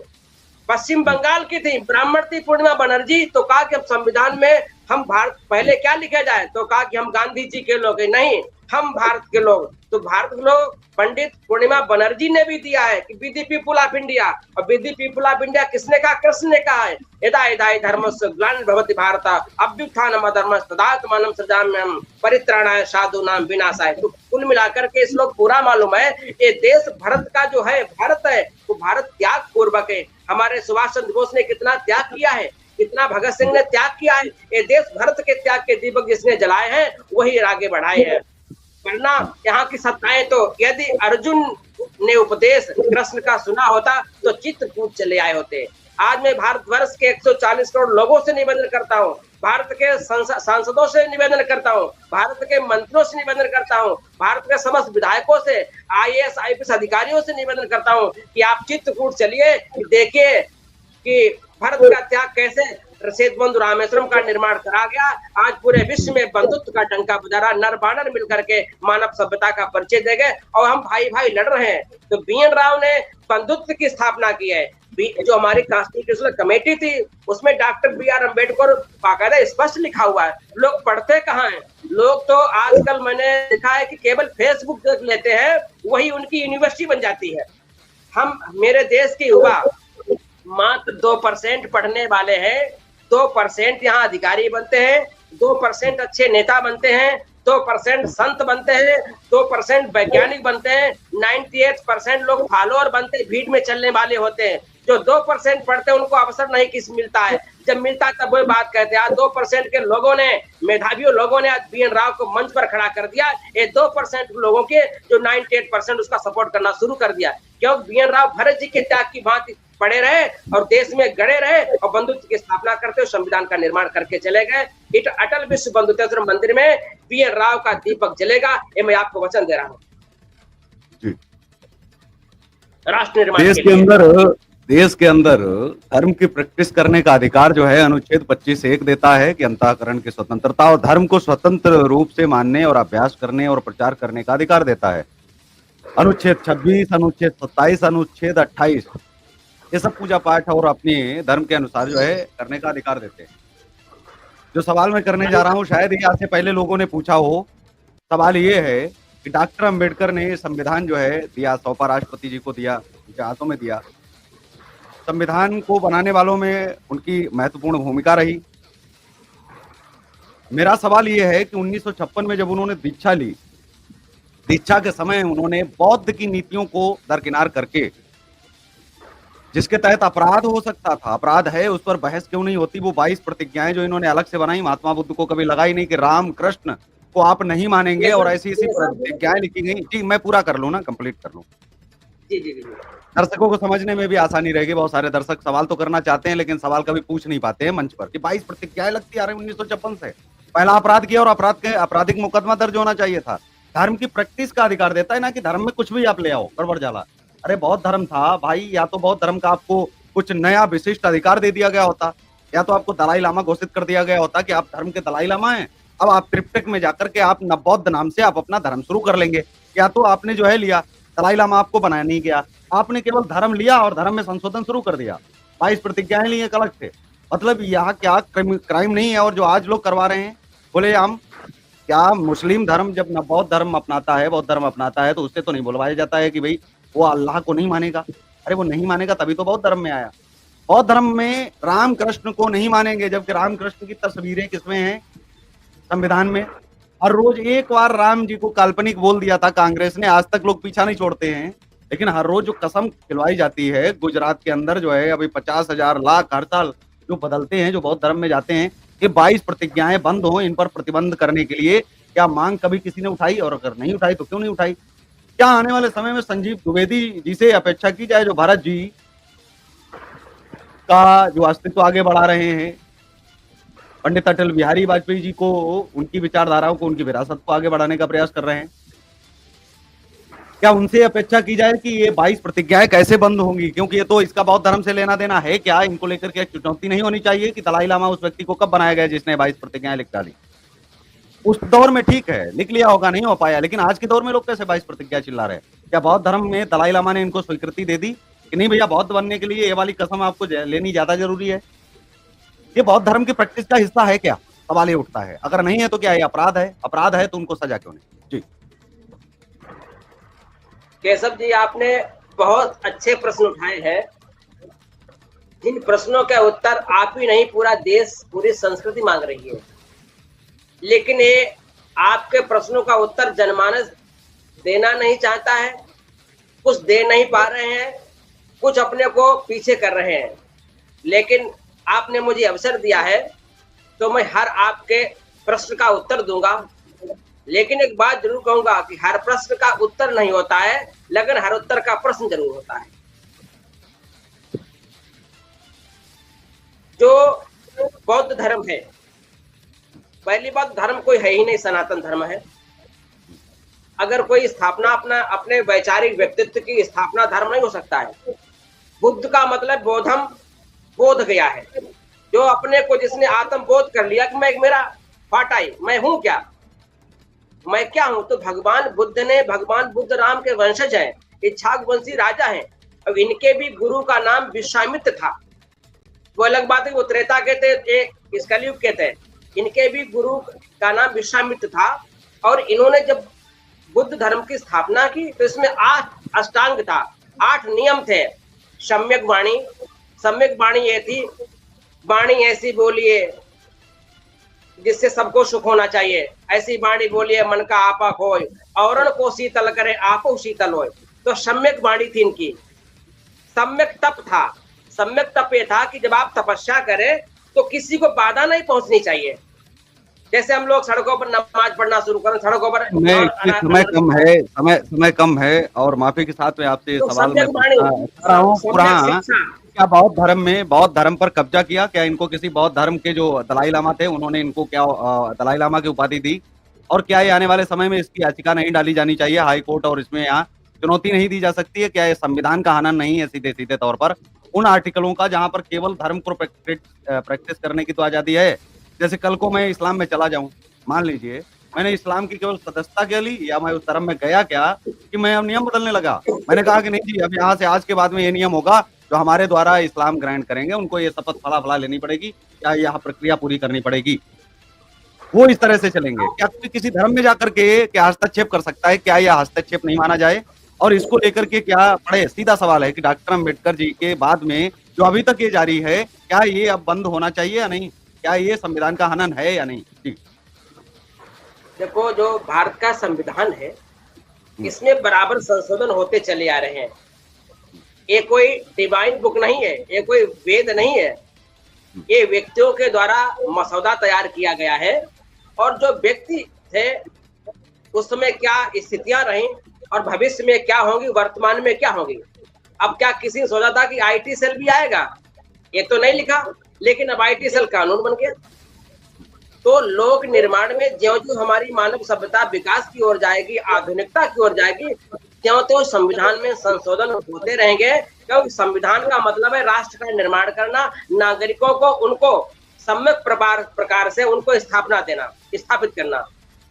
पश्चिम बंगाल की थी, ब्राह्मण थी पूर्णिमा बनर्जी। तो कहा कि अब संविधान में हम भारत पहले क्या लिखा जाए, तो कहा कि हम गांधी जी के लोग, नहीं, हम भारत के लोग। तो भारत के लोग पंडित पूर्णिमा बनर्जी ने भी दिया है कि with the people of India. और with the people of India किसने कहा, कृष्ण ने कहा है, यदा यदा धर्मस्य ग्लानिर्भवति भारत अभ्युत्थानम् अधर्मस्य तदात्मानं सृजाम्यहम् परित्राणाय साधूनां विनाशाय। तो कुल मिलाकर के इस लोग पूरा मालूम है, ये देश भारत का जो है, भारत है, वो भारत त्याग पूर्वक है। हमारे सुभाष चंद्र बोस ने कितना त्याग किया है, कितना भगत सिंह ने त्याग किया है। ये देश भारत के त्याग के दीपक जिसने जलाए हैं वही आगे बढ़ाए हैं। वरना यहाँ की सत्ताएं, तो यदि अर्जुन ने उपदेश कृष्ण का सुना होता तो चित्रकूट चले आए होते। आज मैं भारतवर्ष के 140 करोड़ लोगों से निवेदन करता हूँ भारत के सांसदों से निवेदन करता हूँ, भारत के मंत्रियों से निवेदन करता हूँ, भारत के समस्त विधायकों से, आईएएस आईपीएस अधिकारियों से निवेदन करता हूँ कि आप चित्रकूट चलिए, देखिए कि भारत का त्याग कैसे सेतुबंधु रामेश्वरम का निर्माण करा गया। आज पूरे विश्व में बंधुत्व का डंका बजा रहा, नर बानर मिलकर के मानव सभ्यता का परिचय दे गए और हम भाई भाई लड़ रहे हैं। तो BN राव ने बंधुत्व की स्थापना की है। जो हमारी कॉन्स्टिट्यूशनल कमेटी थी उसमें डॉक्टर BR अम्बेडकर बाकायदा स्पष्ट लिखा हुआ है। लोग पढ़ते कहाँ हैं? लोग तो आजकल मैंने देखा है कि केवल फेसबुक देख लेते हैं, वही उनकी यूनिवर्सिटी बन जाती है। हम मेरे देश के युवा मात्र 2% पढ़ने वाले हैं, 2% यहाँ अधिकारी बनते हैं, 2% अच्छे नेता बनते हैं, 2% संत बनते हैं, 2% वैज्ञानिक बनते हैं, 98% लोग फॉलोअर बनते हैं, भीड़ में चलने वाले होते हैं। जो 2% पढ़ते हैं उनको अवसर नहीं किस मिलता है, जब मिलता है तब वही बात कहते हैं। आज 2% के लोगों ने, मेधावियों लोगों ने आज BN राव को मंच पर खड़ा कर दिया। ये 2% लोगों के जो 98% उसका सपोर्ट करना शुरू कर दिया, क्योंकि BN राव भरत जी के त्याग की भांति पड़े रहे और देश में गड़े रहे और बंधुत्व की स्थापना करते हुए संविधान का निर्माण करके चले गए। अटल विश्व बंधुत्व मंदिर में BN राव का दीपक जलेगा, ये मैं आपको वचन दे रहा हूँ। राष्ट्र निर्माण देश के अंदर धर्म की प्रैक्टिस करने का अधिकार जो है अनुच्छेद 25(1) देता है कि अंतःकरण की स्वतंत्रता और धर्म को स्वतंत्र रूप से मानने और अभ्यास करने और प्रचार करने का अधिकार देता है। अनुच्छेद 26, अनुच्छेद 27, अनुच्छेद 28 ये सब पूजा पाठ और अपने धर्म के अनुसार जो है करने का अधिकार देते हैं। जो सवाल मैं करने जा रहा हूँ, शायद ये आपसे पहले लोगों ने पूछा हो। सवाल ये है कि डॉक्टर अंबेडकर ने संविधान जो है दिया, सौंपा राष्ट्रपति जी को दिया, उनके हाथों में दिया। संविधान को बनाने वालों में उनकी महत्वपूर्ण भूमिका रही। मेरा सवाल ये है कि 1956 में जब उन्होंने दीक्षा ली, दीक्षा के समय उन्होंने बौद्ध की नीतियों को दरकिनार करके, जिसके तहत अपराध हो सकता था, अपराध है, उस पर बहस क्यों नहीं होती। वो 22 प्रतिज्ञाएं जो इन्होंने अलग से बनाई, महात्मा बुद्ध को कभी लगाई नहीं कि राम कृष्ण को आप नहीं मानेंगे, और ऐसी ऐसी प्रतिज्ञाएं लिखी गई। जी मैं पूरा कर लूं ना, कंप्लीट कर लूं। जी। दर्शकों को समझने में भी आसानी रहेगी। बहुत सारे दर्शक सवाल तो करना चाहते हैं लेकिन सवाल कभी पूछ नहीं पाते हैं मंच पर कि 22 प्रतिज्ञाएं लगती आ रही 1956 से। पहला अपराध किया और अपराध के आपराधिक मुकदमा दर्ज होना चाहिए था। धर्म की प्रैक्टिस का अधिकार देता है ना कि धर्म में कुछ भी आप ले आओ, गड़बड़ जाला। अरे बौद्ध धर्म था भाई, या तो बौद्ध धर्म का आपको कुछ नया विशिष्ट अधिकार दे दिया गया होता, या तो आपको दलाई लामा घोषित कर दिया गया होता कि आप धर्म के दलाई लामा हैं। अब आप त्रिपिटक में जाकर के आप नवबौद्ध नाम से आप अपना धर्म शुरू कर लेंगे। या तो आपने जो है लिया, दलाई लामा आपको बनाया नहीं गया, आपने केवल धर्म लिया और धर्म में संशोधन शुरू कर दिया। 22 प्रतिज्ञाएं ली एक अलग से। मतलब यहाँ क्या क्राइम नहीं है। और जो आज लोग करवा रहे हैं, बोले हम क्या मुस्लिम धर्म जब न बौद्ध धर्म अपनाता है, बौद्ध धर्म अपनाता है, तो उससे तो नहीं बुलवाया जाता है कि भाई वो अल्लाह को नहीं मानेगा। अरे वो नहीं मानेगा तभी तो बौद्ध धर्म में आया। बौद्ध धर्म में राम कृष्ण को नहीं मानेंगे, जबकि राम कृष्ण की तस्वीरें किसमें हैं? संविधान में। हर रोज एक बार राम जी को काल्पनिक बोल दिया था कांग्रेस ने, आज तक लोग पीछा नहीं छोड़ते हैं। लेकिन हर रोज जो कसम खिलवाई जाती है गुजरात के अंदर जो है, अभी 50,000 लाख हर साल जो बदलते हैं, जो बौद्ध धर्म में जाते हैं, ये 22 प्रतिज्ञाएं बंद हो, इन पर प्रतिबंध करने के लिए क्या मांग कभी किसी ने उठाई? और अगर नहीं उठाई तो क्यों नहीं उठाई? क्या आने वाले समय में संजीव द्विवेदी जी से अपेक्षा की जाए, जो भारत जी का जो अस्तित्व आगे बढ़ा रहे हैं, पंडित अटल बिहारी वाजपेयी जी को, उनकी विचारधाराओं को, उनकी विरासत को आगे बढ़ाने का प्रयास कर रहे हैं, क्या उनसे अपेक्षा की जाए कि ये 22 प्रतिज्ञाएं कैसे बंद होंगी? क्योंकि ये तो इसका बौद्ध धर्म से लेना देना है क्या? इनको लेकर के चुनौती नहीं होनी चाहिए कि दलाई लामा उस व्यक्ति को कब बनाया गया जिसने 22 प्रतिज्ञाएं लिख डाली? उस दौर में ठीक है लिख लिया होगा, नहीं हो पाया, लेकिन आज के दौर में लोग कैसे 22 प्रतिज्ञा चिल्ला रहे हैं? क्या बौद्ध धर्म में दलाई लामा ने इनको स्वीकृति दे दी कि नहीं भैया बौद्ध बनने के लिए ये वाली कसम आपको लेनी ज्यादा जरूरी है? ये बौद्ध धर्म की प्रैक्टिस का हिस्सा है क्या? सवाल ये उठता है। अगर नहीं है तो क्या ये अपराध है? अपराध है तो उनको सजा क्यों नहीं? जी केशव जी, आपने बहुत अच्छे प्रश्न उठाए हैं। जिन प्रश्नों का उत्तर आप ही नहीं, पूरा देश, पूरी संस्कृति मांग रही है। लेकिन ये आपके प्रश्नों का उत्तर जनमानस देना नहीं चाहता है, कुछ दे नहीं पा रहे हैं, कुछ अपने को पीछे कर रहे हैं। लेकिन आपने मुझे अवसर दिया है तो मैं हर आपके प्रश्न का उत्तर दूंगा। लेकिन एक बात जरूर कहूंगा कि हर प्रश्न का उत्तर नहीं होता है, लेकिन हर उत्तर का प्रश्न जरूर होता है। जो बौद्ध धर्म है, पहली बात, धर्म कोई है ही नहीं, सनातन धर्म है। अगर कोई स्थापना अपना अपने वैचारिक व्यक्तित्व की स्थापना धर्म नहीं हो सकता है। बुद्ध का मतलब बोधम, बोध गया है, जो अपने को जिसने आत्म बोध कर लिया कि मैं मेरा फाटाई, मैं हूं क्या, मैं क्या हूं। तो भगवान बुद्ध ने, भगवान बुद्ध राम के वंशज हैं, इच्छाक वंशी राजा हैं। अब इनके भी गुरु का नाम विश्वामित्र था। वो अलग बात है, वो त्रेता के थे, इस कलयुग के थे। इनके भी गुरु का नाम विश्वामित्र था। और इन्होंने जब बुद्ध धर्म की स्थापना की तो इसमें 8 अष्टांग था, 8 नियम थे। सम्यक वाणी, सम्यक वाणी ये थी, वाणी ऐसी बोलिए जिससे सबको सुख होना चाहिए, ऐसी वाणी बोलिए मन का आपा खोए, औरण को शीतल करे आपो शीतल होए। तो सम्यक वाणी थी इनकी। सम्यक तप था, सम्यक तप ये था कि जब आप तपस्या करें तो किसी को बाधा नहीं पहुंचनी चाहिए। जैसे हम लोग सड़कों पर नमाज पढ़ना शुरू करें, सड़कों पर समय कम है, समय कम है, और माफी के साथ में आपसे ये तो सवाल मैं सम्यक वाणी, पूछना हूँ। सम्यक शिक्षा। क्या बौद्ध धर्म में, बौद्ध धर्म पर कब्जा किया? क्या इनको किसी बौद्ध धर्म के जो दलाई लामा थे उन्होंने इनको क्या दलाई लामा की उपाधि दी? और क्या ये आने वाले समय में इसकी याचिका नहीं डाली जानी चाहिए हाई कोर्ट, और इसमें यहाँ चुनौती नहीं दी जा सकती है? क्या ये संविधान का हनन नहीं है सीधे सीधे तौर पर उन आर्टिकलों का जहां पर केवल धर्म को प्रैक्टिस करने की तो आजादी है? जैसे कल को मैं इस्लाम में चला जाऊं, मान लीजिए मैंने इस्लाम की केवल सदस्यता के ली, या मैं उस धर्म में गया क्या कि मैं अब नियम बदलने लगा। मैंने कहा कि नहीं जी, अब यहाँ से आज के बाद में ये नियम होगा जो हमारे द्वारा इस्लाम ग्रहण करेंगे उनको ये शपथ फला फला लेनी पड़ेगी, या यह प्रक्रिया पूरी करनी पड़ेगी, वो इस तरह से चलेंगे। क्या कोई किसी धर्म में जाकर के क्या हस्तक्षेप कर सकता है? क्या यह हस्तक्षेप नहीं माना जाए? और इसको लेकर के क्या बड़े सीधा सवाल है कि डॉक्टर अम्बेडकर जी के बाद में जो अभी तक ये जारी है, क्या ये अब बंद होना चाहिए या नहीं? क्या ये संविधान का हनन है या नहीं? जी देखो, जो भारत का संविधान है इसमें बराबर संशोधन होते चले आ रहे हैं। ये कोई डिवाइन बुक नहीं है, ये कोई वेद नहीं है, ये व्यक्तियों के द्वारा मसौदा तैयार किया गया है। और जो व्यक्ति थे उस समय क्या स्थितियां रही और भविष्य में क्या होंगी, वर्तमान में क्या होंगी। अब क्या किसी ने सोचा था कि आईटी सेल भी आएगा? ये तो नहीं लिखा, लेकिन अब आईटी सेल कानून बन गया। तो लोक निर्माण में ज्यों ज्यों हमारी मानव सभ्यता विकास की ओर जाएगी, आधुनिकता की ओर जाएगी, त्यों त्यों संविधान में संशोधन होते रहेंगे। क्योंकि संविधान का मतलब है राष्ट्र का निर्माण करना, नागरिकों को उनको सम्यक प्रकार से उनको स्थापना देना, स्थापित करना।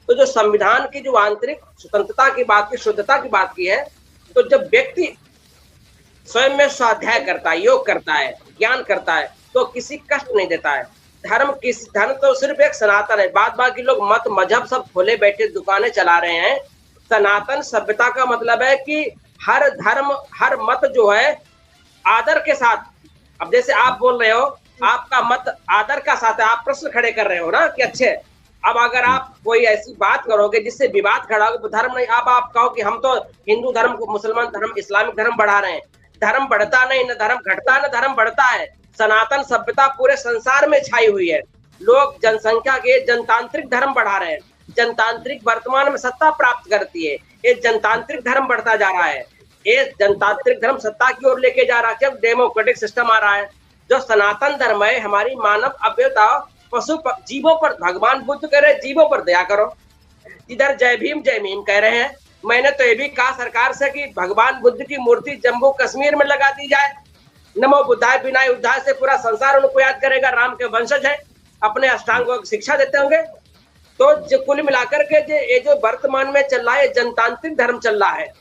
तो जो संविधान की जो आंतरिक स्वतंत्रता की बात की, शुद्धता की बात की है, तो जब व्यक्ति स्वयं में स्वाध्याय करता है, योग करता है, ज्ञान करता है, तो किसी कष्ट नहीं देता है। धर्म तो सिर्फ एक सनातन है। बाद बाकी लोग मत मजहब सब खोले बैठे दुकानें चला रहे हैं। सनातन सभ्यता का मतलब है कि हर धर्म, हर मत जो है आदर के साथ। अब जैसे आप बोल रहे हो, आपका मत आदर का साथ है, आप प्रश्न खड़े कर रहे हो ना कि अच्छे। अब अगर आप कोई ऐसी बात करोगे जिससे विवाद खड़ा होगा, तो धर्म नहीं, आप कहो कि हम तो हिंदू धर्म को, मुसलमान धर्म, इस्लामिक धर्म बढ़ा रहे हैं। धर्म बढ़ता नहीं, न धर्म घटता, न धर्म बढ़ता है। सनातन सभ्यता पूरे संसार में छाई हुई है। लोग जनसंख्या के जनतांत्रिक धर्म बढ़ा रहे हैं। जनतांत्रिक वर्तमान में सत्ता प्राप्त करती है, ये जनतांत्रिक धर्म बढ़ता जा रहा है। ये जनतांत्रिक धर्म सत्ता की ओर लेके जा रहा है, जब डेमोक्रेटिक सिस्टम आ रहा है। जो सनातन धर्म है, हमारी मानव अभ्यता पशु जीवों पर, भगवान बुद्ध कह रहे जीवों पर दया करो। इधर जय भीम कह रहे हैं। मैंने तो ये भी कहा सरकार से कि भगवान बुद्ध की मूर्ति जम्मू कश्मीर में लगा दी जाए। नमो बुद्धाय विनाय उद्धाय से पूरा संसार उनको याद करेगा। राम के वंशज है, अपने अष्टांगों को शिक्षा देते होंगे। तो कुल मिलाकर के ये जो वर्तमान में चल रहा है, जनतांत्रिक धर्म चल रहा है।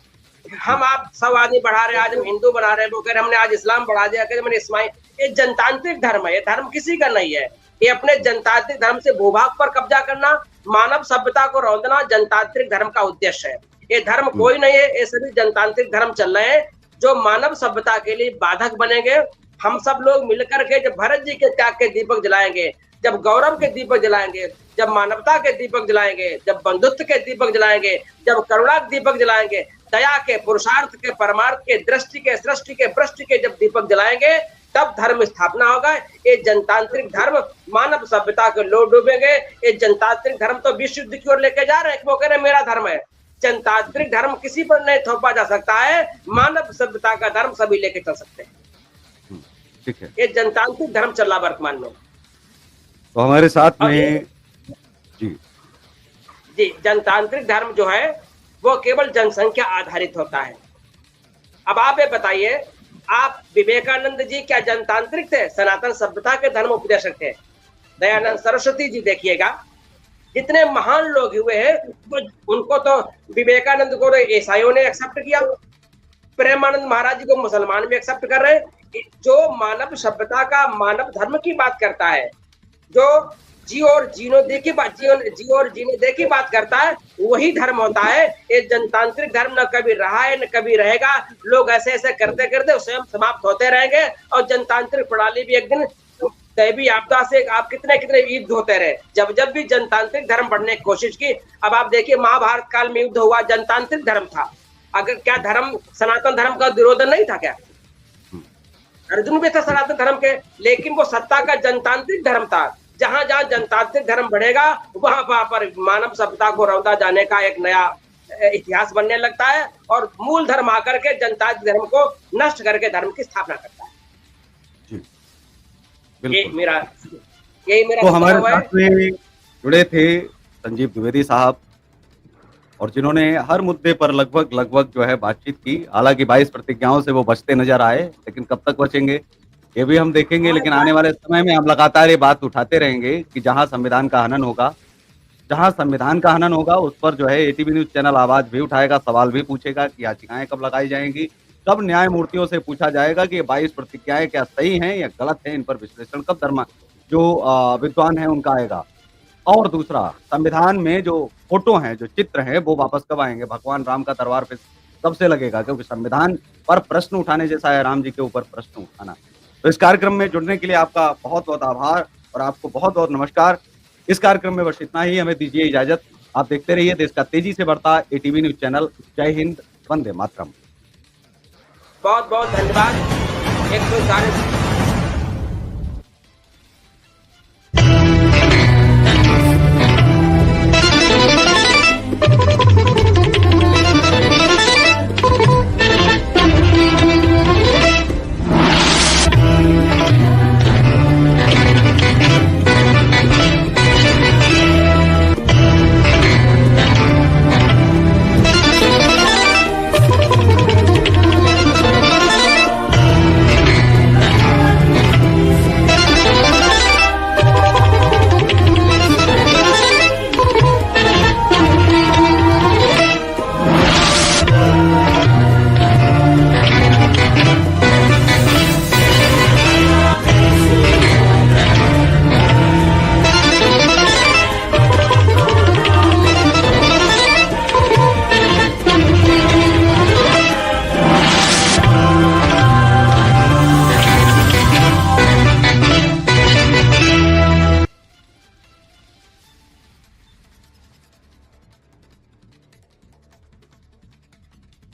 हम आप सब आदमी बढ़ा रहे हैं, आज हम हिंदू बना रहे हैं, वो कह रहे हमने आज इस्लाम बढ़ा दिया, कहते मैंने इस्माइल। ये जनतांत्रिक धर्म है, ये धर्म किसी का नहीं है। ये अपने जनतांत्रिक धर्म से भूभाग पर कब्जा करना, मानव सभ्यता को रौंदना जनतांत्रिक धर्म का उद्देश्य है। ये धर्म कोई नहीं है, ये सभी जनतांत्रिक धर्म चल रहे हैं जो मानव सभ्यता के लिए बाधक बनेंगे। हम सब लोग मिलकर के जब भरत जी के त्याग के दीपक जलाएंगे, जब गौरव के दीपक जलाएंगे, जब मानवता के दीपक जलाएंगे, जब बंधुत्व के दीपक जलाएंगे, जब करुणा के दीपक जलाएंगे, दया के, पुरुषार्थ के, परमार्थ के, दृष्टि के, सृष्टि के, भ्रष्टि के जब दीपक जलाएंगे, तब धर्म स्थापना होगा। ये जनतांत्रिक धर्म मानव सभ्यता को लो डूबेंगे। ये जनतांत्रिक धर्म तो विश्व युद्ध की ओर लेके जा रहे हैं। वो कह रहे मेरा धर्म है। जनतांत्रिक धर्म किसी पर नहीं थोपा जा सकता है, मानव सभ्यता का धर्म सभी लेके चल सकते हैं। ठीक है, ये जनतांत्रिक धर्म चल रहा वर्तमान में। तो हमारे साथ में जी। जी, जनतांत्रिक धर्म जो है वो केवल जनसंख्या आधारित होता है। अब आप ये बताइए, आप विवेकानंद जी क्या जनतांत्रिक थे? सनातन सभ्यता के धर्म उपदेशक थे। दयानंद सरस्वती जी देखिएगा, जितने महान लोग हुए हैं उनको तो विवेकानंद को ईसाइयों ने एक्सेप्ट किया, प्रेमानंद महाराज जी को मुसलमान भी एक्सेप्ट कर रहे हैं। जो मानव सभ्यता का मानव धर्म की बात करता है, जो जी और जीने दे की बात करता है, वही धर्म होता है। ये जनतांत्रिक धर्म न कभी रहा है न कभी रहेगा। लोग ऐसे ऐसे करते करते स्वयं समाप्त होते रहेंगे और जनतांत्रिक प्रणाली भी एक दिन दैवी आपदा से आप कितने कितने युद्ध होते रहे। जब जब भी जनतांत्रिक धर्म बढ़ने की कोशिश की, अब आप देखिए महाभारत काल में युद्ध हुआ, जनतांत्रिक धर्म था। अगर क्या धर्म सनातन धर्म का विरोध नहीं था क्या? अर्जुन भी था सनातन धर्म के, लेकिन वो सत्ता का जनतांत्रिक धर्म था। जहां जहां जनतांत्रिक धर्म बढ़ेगा वहां पर मानव सभ्यता को रौंदा जाने का एक नया इतिहास बनने लगता है और मूल धर्म आकर के जनतांत्रिक धर्म को नष्ट करके धर्म की स्थापना करता है। जी, यही मेरा तो हमारे साथ में जुड़े थे संजीव द्विवेदी साहब, और जिन्होंने हर मुद्दे पर लगभग जो है बातचीत की। हालांकि 22 प्रतिज्ञाओं से वो बचते नजर आए, लेकिन कब तक बचेंगे ये भी हम देखेंगे। लेकिन आने वाले समय में हम लगातार ये बात उठाते रहेंगे कि जहां संविधान का हनन होगा उस पर जो है एटीवी न्यूज चैनल आवाज भी उठाएगा, सवाल भी पूछेगा कि याचिकाएं कब लगाई जाएंगी, कब न्यायमूर्तियों से पूछा जाएगा कि ये 22 प्रतिज्ञाएं क्या सही हैं या गलत हैं, इन पर विश्लेषण कब जो विद्वान है उनका आएगा। और दूसरा, संविधान में जो फोटो हैं, जो चित्र हैं, वो वापस कब आएंगे, भगवान राम का दरबार फिर कब से लगेगा, क्योंकि संविधान पर प्रश्न उठाने जैसा है राम जी के ऊपर प्रश्न उठाना। तो इस कार्यक्रम में जुड़ने के लिए आपका बहुत बहुत आभार और आपको बहुत बहुत नमस्कार। इस कार्यक्रम में बस इतना ही, हमें दीजिए इजाजत। आप देखते रहिए देश का तेजी से बढ़ता एटीवी न्यूज चैनल। जय हिंद, वंदे मातरम। बहुत बहुत धन्यवाद। 140